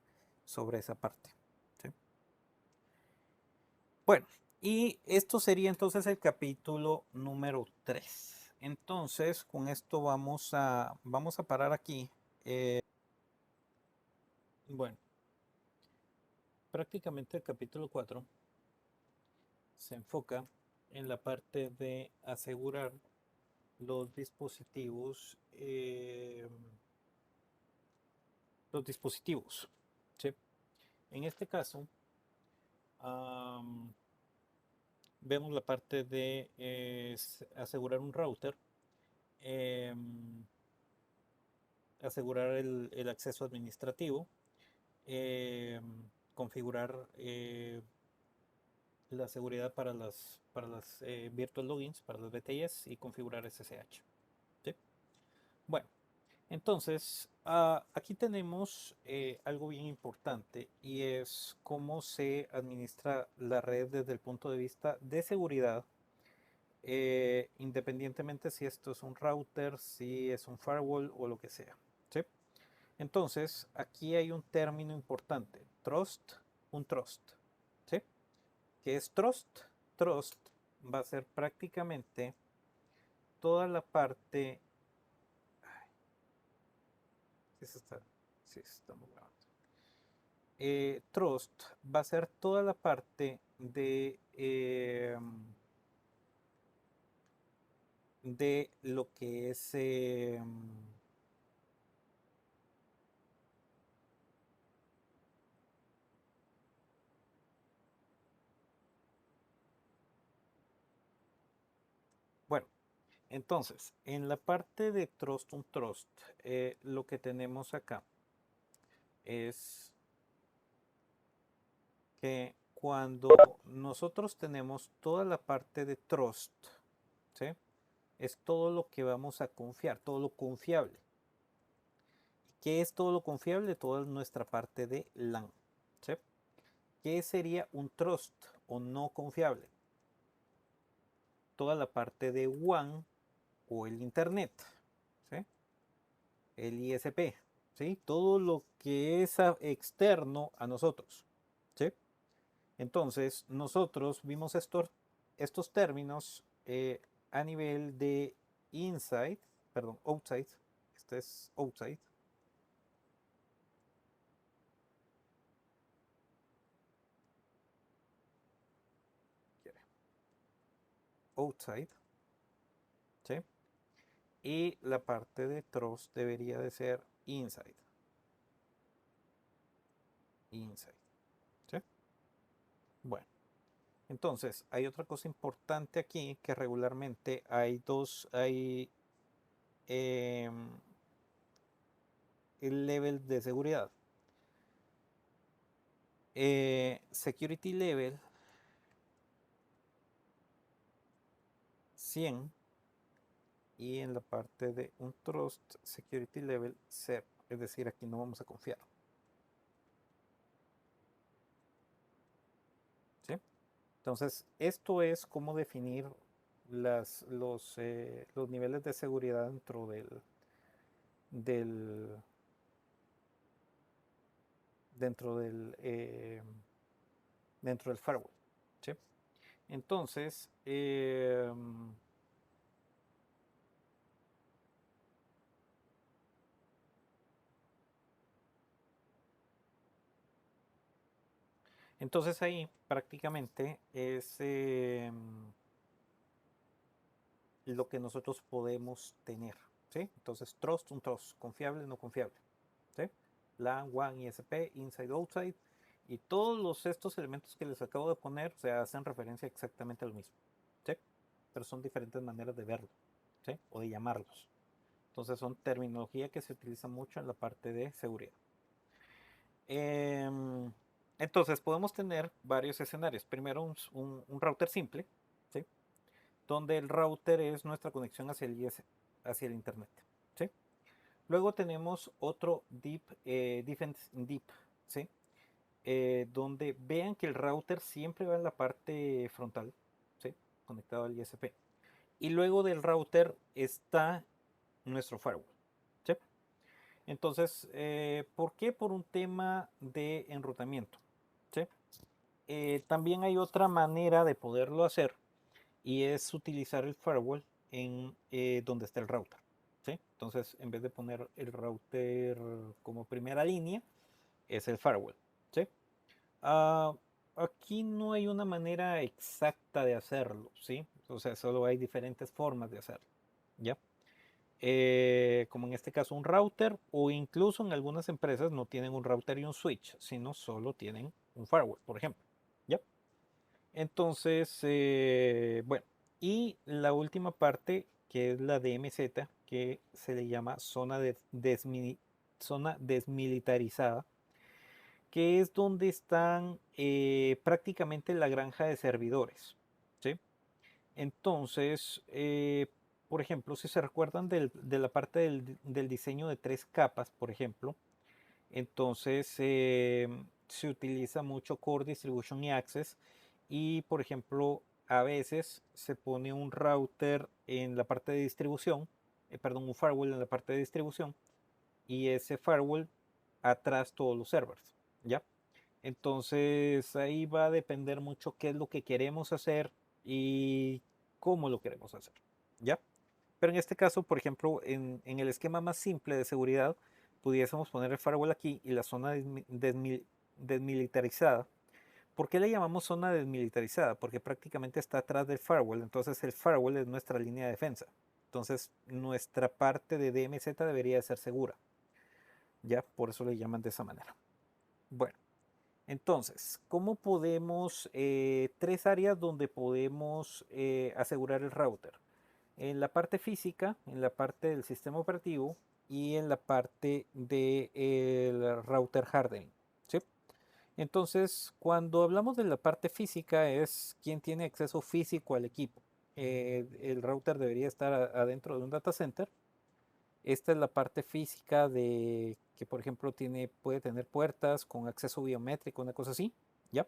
sobre esa parte. ¿Sí? Bueno, y esto sería entonces el capítulo número 3. Entonces, con esto vamos a parar aquí. Bueno, prácticamente el capítulo 4 se enfoca en la parte de asegurar los dispositivos, ¿sí? En este caso, vemos la parte de asegurar un router, asegurar el acceso administrativo, configurar la seguridad para las virtual logins, para las VTIs y configurar SSH. ¿Sí? Bueno, entonces aquí tenemos algo bien importante y es cómo se administra la red desde el punto de vista de seguridad, independientemente si esto es un router, si es un firewall o lo que sea. ¿Sí? Entonces, aquí hay un término importante, un trust. ¿Sí? ¿Qué es trust? Trust va a ser prácticamente toda la parte. Sí, se está moviendo. Trust va a ser toda la parte de lo que es bueno, entonces, en la parte de trust, un trust, lo que tenemos acá es que cuando nosotros tenemos toda la parte de trust, ¿sí? Es todo lo que vamos a confiar, todo lo confiable. ¿Qué es todo lo confiable? Toda nuestra parte de LAN. ¿Sí? ¿Qué sería un trust o no confiable? Toda la parte de WAN o el Internet. ¿Sí? El ISP. ¿Sí? Todo lo que es externo a nosotros. ¿Sí? Entonces, nosotros vimos estos términos a nivel de outside. Este es outside. Outside. ¿Sí? Y la parte de trust debería de ser inside. Inside. ¿Sí? Bueno. Entonces, hay otra cosa importante aquí que regularmente hay el level de seguridad. Security level 100 y en la parte de un trust security level 0. Es decir, aquí no vamos a confiar. ¿Sí? Entonces, esto es cómo definir los niveles de seguridad del, dentro del, dentro del firewall. ¿Sí? Entonces, entonces ahí prácticamente es lo que nosotros podemos tener. ¿Sí? Entonces, un trust, confiable, no confiable. ¿Sí? LAN, WAN, ISP, inside, outside. Y todos estos elementos que les acabo de poner, hacen referencia exactamente a lo mismo. ¿Sí? pero son diferentes maneras de verlo, ¿sí? O de llamarlos. Entonces son terminología que se utiliza mucho en la parte de seguridad. Em, entonces podemos tener varios escenarios. Primero un router simple, ¿sí? Donde el router es nuestra conexión hacia el hacia el internet, ¿sí? Luego tenemos otro defense deep, ¿sí? Donde vean que el router siempre va en la parte frontal, ¿sí? Conectado al ISP. Y luego del router está nuestro firewall, ¿sí? Entonces, ¿por qué? Por un tema de enrutamiento, ¿sí? También hay otra manera de poderlo hacer y es utilizar el firewall en donde está el router, ¿sí? Entonces, en vez de poner el router como primera línea, es el firewall, ¿sí? Ah, aquí no hay una manera exacta de hacerlo, ¿sí? O sea, solo hay diferentes formas de hacerlo, ¿ya? Como en este caso un router o incluso en algunas empresas no tienen un router y un switch, sino solo tienen un firewall, por ejemplo, ¿ya? Entonces, bueno, y la última parte que es la DMZ, que se le llama zona desmilitarizada, que es donde están prácticamente la granja de servidores, ¿sí? Entonces, por ejemplo, si se recuerdan de la parte del diseño de tres capas, por ejemplo, entonces se utiliza mucho Core Distribution y Access y, por ejemplo, a veces se pone un router en la parte de distribución, perdón, un firewall en la parte de distribución y ese firewall atrás todos los servers, ¿ya? Entonces ahí va a depender mucho qué es lo que queremos hacer y cómo lo queremos hacer, ¿ya? Pero en este caso, por ejemplo, en el esquema más simple de seguridad, pudiésemos poner el firewall aquí y la zona desmilitarizada. ¿Por qué le llamamos zona desmilitarizada? Porque prácticamente está atrás del firewall, entonces el firewall es nuestra línea de defensa. Entonces nuestra parte de DMZ debería ser segura, ¿ya? Por eso le llaman de esa manera. Bueno. Entonces, ¿cómo podemos, tres áreas donde podemos asegurar el router? En la parte física, en la parte del sistema operativo y en la parte del router hardening, ¿sí? Entonces, cuando hablamos de la parte física es quién tiene acceso físico al equipo. El router debería estar adentro de un data center. Esta es la parte física de que, por ejemplo, puede tener puertas con acceso biométrico, una cosa así, ¿ya?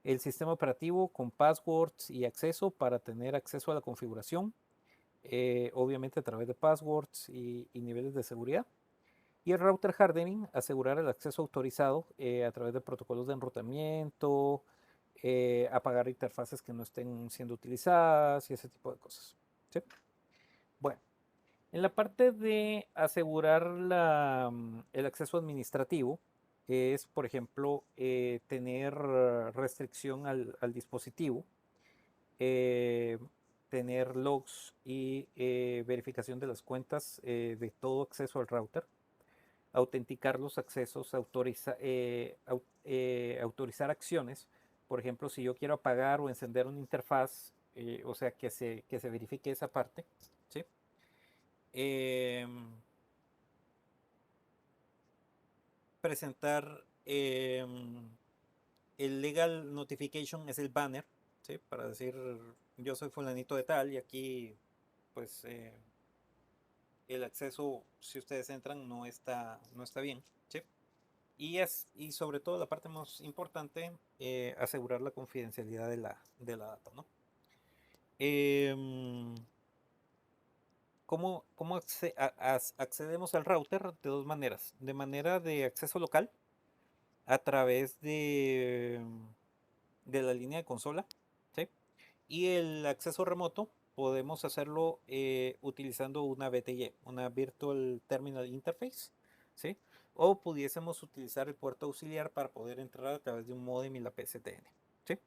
El sistema operativo con passwords y acceso para tener acceso a la configuración, obviamente a través de passwords y niveles de seguridad. Y el router hardening, asegurar el acceso autorizado a través de protocolos de enrutamiento, apagar interfaces que no estén siendo utilizadas y ese tipo de cosas, ¿sí? Bueno. En la parte de asegurar el acceso administrativo, es, por ejemplo, tener restricción al dispositivo, eh, tener logs y verificación de las cuentas de todo acceso al router, autenticar los accesos, autorizar acciones. Por ejemplo, si yo quiero apagar o encender una interfaz, o sea, que se verifique esa parte, ¿sí? Em, presentar el legal notification es el banner, ¿sí? Para decir yo soy fulanito de tal y aquí pues el acceso si ustedes entran no está bien, ¿sí? Y sobre todo la parte más importante, asegurar la confidencialidad de la data, ¿no? Em, ¿Cómo accedemos al router? De dos maneras. De manera de acceso local, a través de la línea de consola, ¿sí? Y el acceso remoto podemos hacerlo utilizando una VTY, una Virtual Terminal Interface, ¿sí? O pudiésemos utilizar el puerto auxiliar para poder entrar a través de un modem y la PSTN, ¿sí?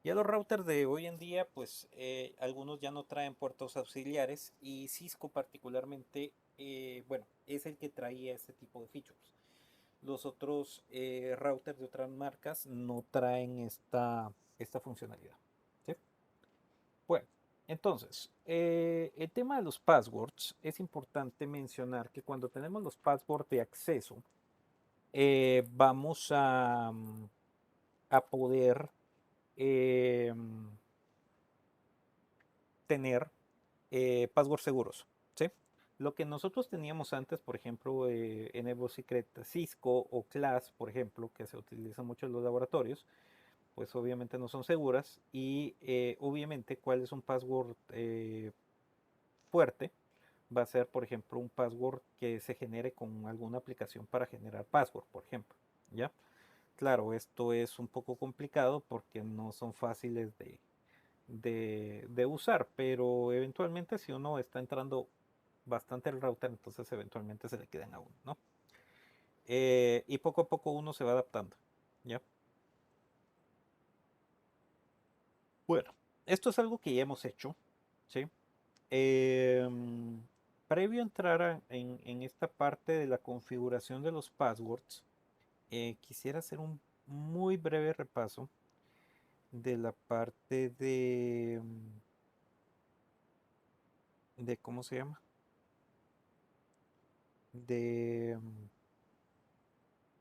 Ya los routers de hoy en día, pues algunos ya no traen puertos auxiliares y Cisco particularmente, bueno, es el que traía ese tipo de features. Los otros routers de otras marcas no traen esta funcionalidad, ¿sí? Bueno, Entonces, el tema de los passwords, es importante mencionar que cuando tenemos los passwords de acceso, vamos a poder eh, tener passwords seguros, ¿sí? Lo que nosotros teníamos antes, por ejemplo, en Evo Secret Cisco o CLAS, por ejemplo, que se utilizan mucho en los laboratorios, pues obviamente no son seguras y obviamente cuál es un password fuerte va a ser, por ejemplo, un password que se genere con alguna aplicación para generar password, por ejemplo, ¿ya? Claro, esto es un poco complicado porque no son fáciles de usar, pero eventualmente si uno está entrando bastante el router, entonces eventualmente se le quedan a uno, ¿no? Y poco a poco uno se va adaptando, ¿ya? Bueno, esto es algo que ya hemos hecho, ¿sí? Em, Previo a entrar en esta parte de la configuración de los passwords, quisiera hacer un muy breve repaso de la parte de ¿cómo se llama? De,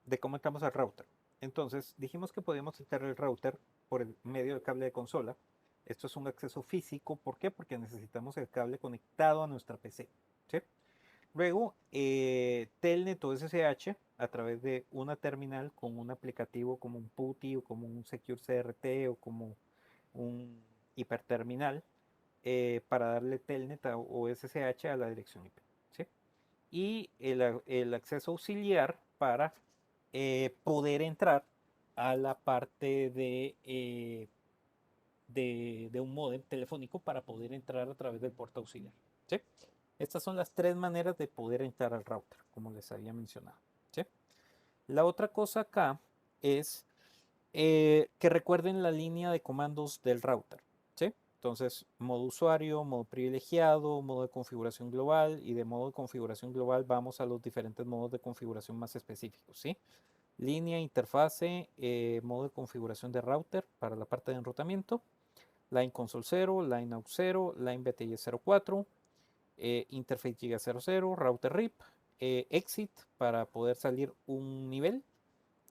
de cómo entramos al router. Entonces, dijimos que podíamos entrar el router por el medio del cable de consola. Esto es un acceso físico. ¿Por qué? Porque necesitamos el cable conectado a nuestra PC. ¿Sí? Luego, Telnet o SSH a través de una terminal con un aplicativo como un PuTTY o como un Secure CRT o como un hiperterminal para darle Telnet o SSH a la dirección IP. ¿Sí? Y el acceso auxiliar para poder entrar a la parte de un módem telefónico para poder entrar a través del puerto auxiliar. ¿Sí? Estas son las tres maneras de poder entrar al router, como les había mencionado. ¿Sí? La otra cosa acá es que recuerden la línea de comandos del router. ¿Sí? Entonces, modo usuario, modo privilegiado, modo de configuración global y de modo de configuración global vamos a los diferentes modos de configuración más específicos. ¿Sí? Línea, interfase, modo de configuración de router para la parte de enrutamiento, line console 0, line aux 0, line BTY 04, interface giga 00, router RIP, exit para poder salir un nivel,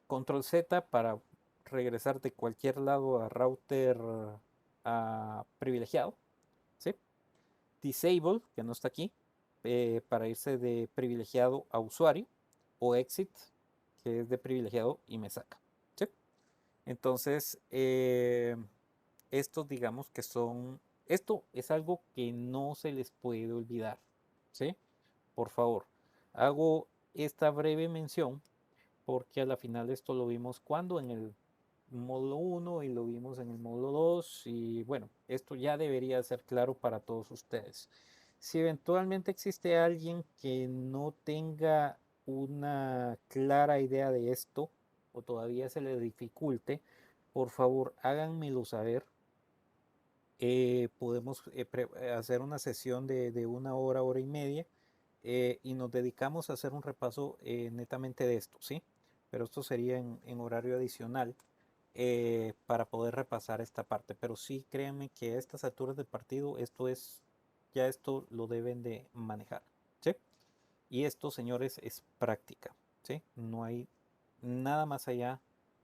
control Z para regresar de cualquier lado a router privilegiado, ¿sí? Disable, que no está aquí, para irse de privilegiado a usuario, o exit, que es de privilegiado y me saca, ¿sí? Entonces, estos digamos que son, esto es algo que no se les puede olvidar, ¿sí? Por favor, hago esta breve mención porque a la final esto lo vimos cuando en el módulo 1 y lo vimos en el módulo 2 y bueno, esto ya debería ser claro para todos ustedes. Si eventualmente existe alguien que no tenga una clara idea de esto o todavía se le dificulte, por favor háganmelo saber. Podemos hacer una sesión de una hora, hora y media y nos dedicamos a hacer un repaso netamente de esto, ¿sí? Pero esto sería en horario adicional para poder repasar esta parte. Pero sí, créanme que a estas alturas del partido ya esto lo deben de manejar, ¿sí? Y esto, señores, es práctica, ¿sí? No hay nada más allá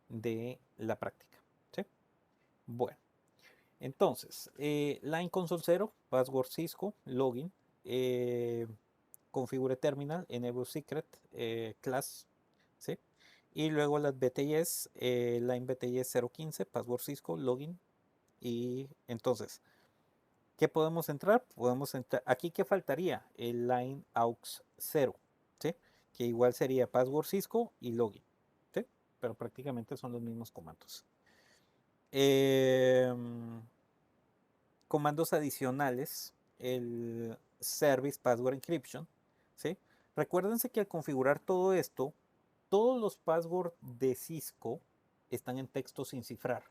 de la práctica, ¿sí? Bueno. Entonces, Line Console 0, Password Cisco, Login, eh, Configure Terminal, Enable Secret, Class, ¿sí? Y luego las BTS, Line BTS 015, Password Cisco, Login. Y entonces, ¿qué podemos entrar? Podemos entrar, aquí ¿qué faltaría? El Line AUX 0, ¿sí? Que igual sería Password Cisco y Login, ¿sí? Pero prácticamente son los mismos comandos. Eh, Comandos adicionales, el Service Password Encryption, ¿sí? Recuérdense que al configurar todo esto, todos los passwords de Cisco están en texto sin cifrar,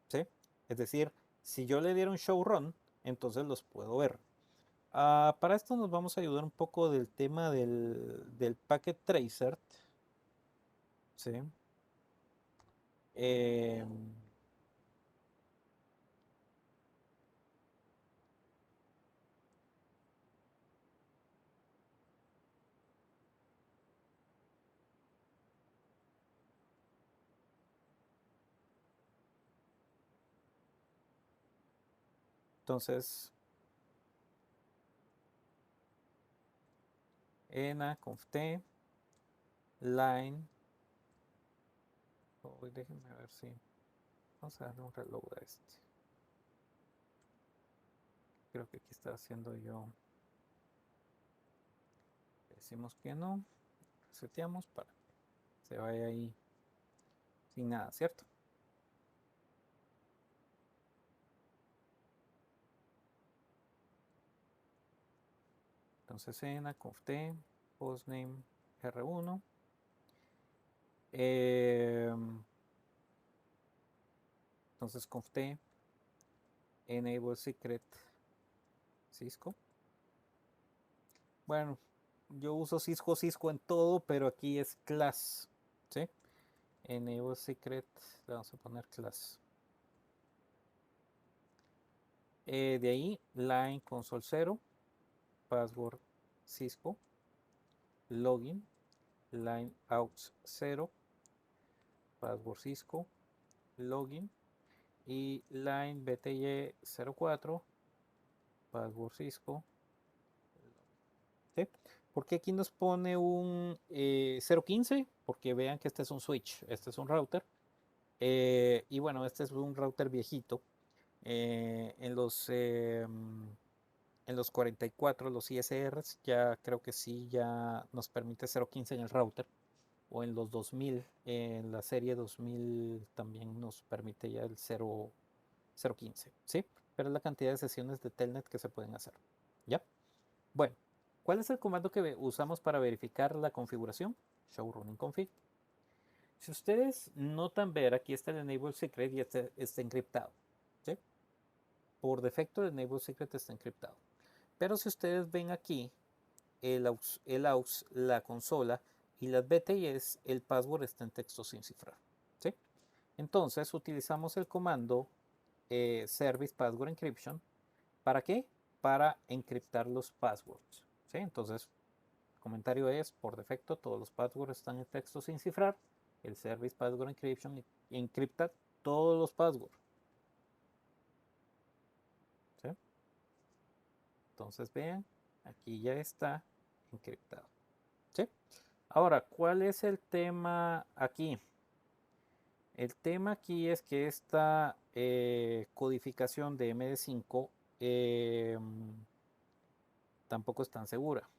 ¿sí? Es decir, si yo le diera un show run, entonces los puedo ver. Para esto nos vamos a ayudar un poco del tema del packet tracer, ¿sí? Eh, Entonces, ena conft line. Déjenme ver si. Vamos a darle un reload a este. Creo que aquí está haciendo yo. Decimos que no. Reseteamos para que se vaya ahí sin nada, ¿cierto? Entonces ena conft hostname r1. Entonces conft enable secret Cisco. Bueno, yo uso Cisco en todo, pero aquí es class, ¿sí? Enable secret, le vamos a poner class. De ahí, line console 0, password Cisco, login, line out 0, password Cisco, login, y line bty 04, password Cisco. ¿Sí? ¿Por qué aquí nos pone un 015? Porque vean que este es un switch, este es un router. Y bueno, este es un router viejito. En los 44, los ISRs, ya creo que sí, ya nos permite 015 en el router. O en los 2000, en la serie 2000 también nos permite ya el 015, ¿sí? Pero es la cantidad de sesiones de telnet que se pueden hacer. ¿Ya? Bueno, ¿cuál es el comando que usamos para verificar la configuración? Show running config. Si ustedes notan ver, aquí está el enable secret y este está encriptado. ¿Sí? Por defecto el enable secret está encriptado. Pero si ustedes ven aquí el aux, la consola y las BTS, el password está en texto sin cifrar. ¿Sí? Entonces utilizamos el comando service password encryption. ¿Para qué? Para encriptar los passwords. ¿Sí? Entonces, el comentario es, por defecto, todos los passwords están en texto sin cifrar. El service password encryption encripta todos los passwords. ¿Sí? Entonces, vean, aquí ya está encriptado. ¿Sí? Ahora, ¿cuál es el tema aquí? El tema aquí es que esta codificación de MD5 tampoco es tan segura.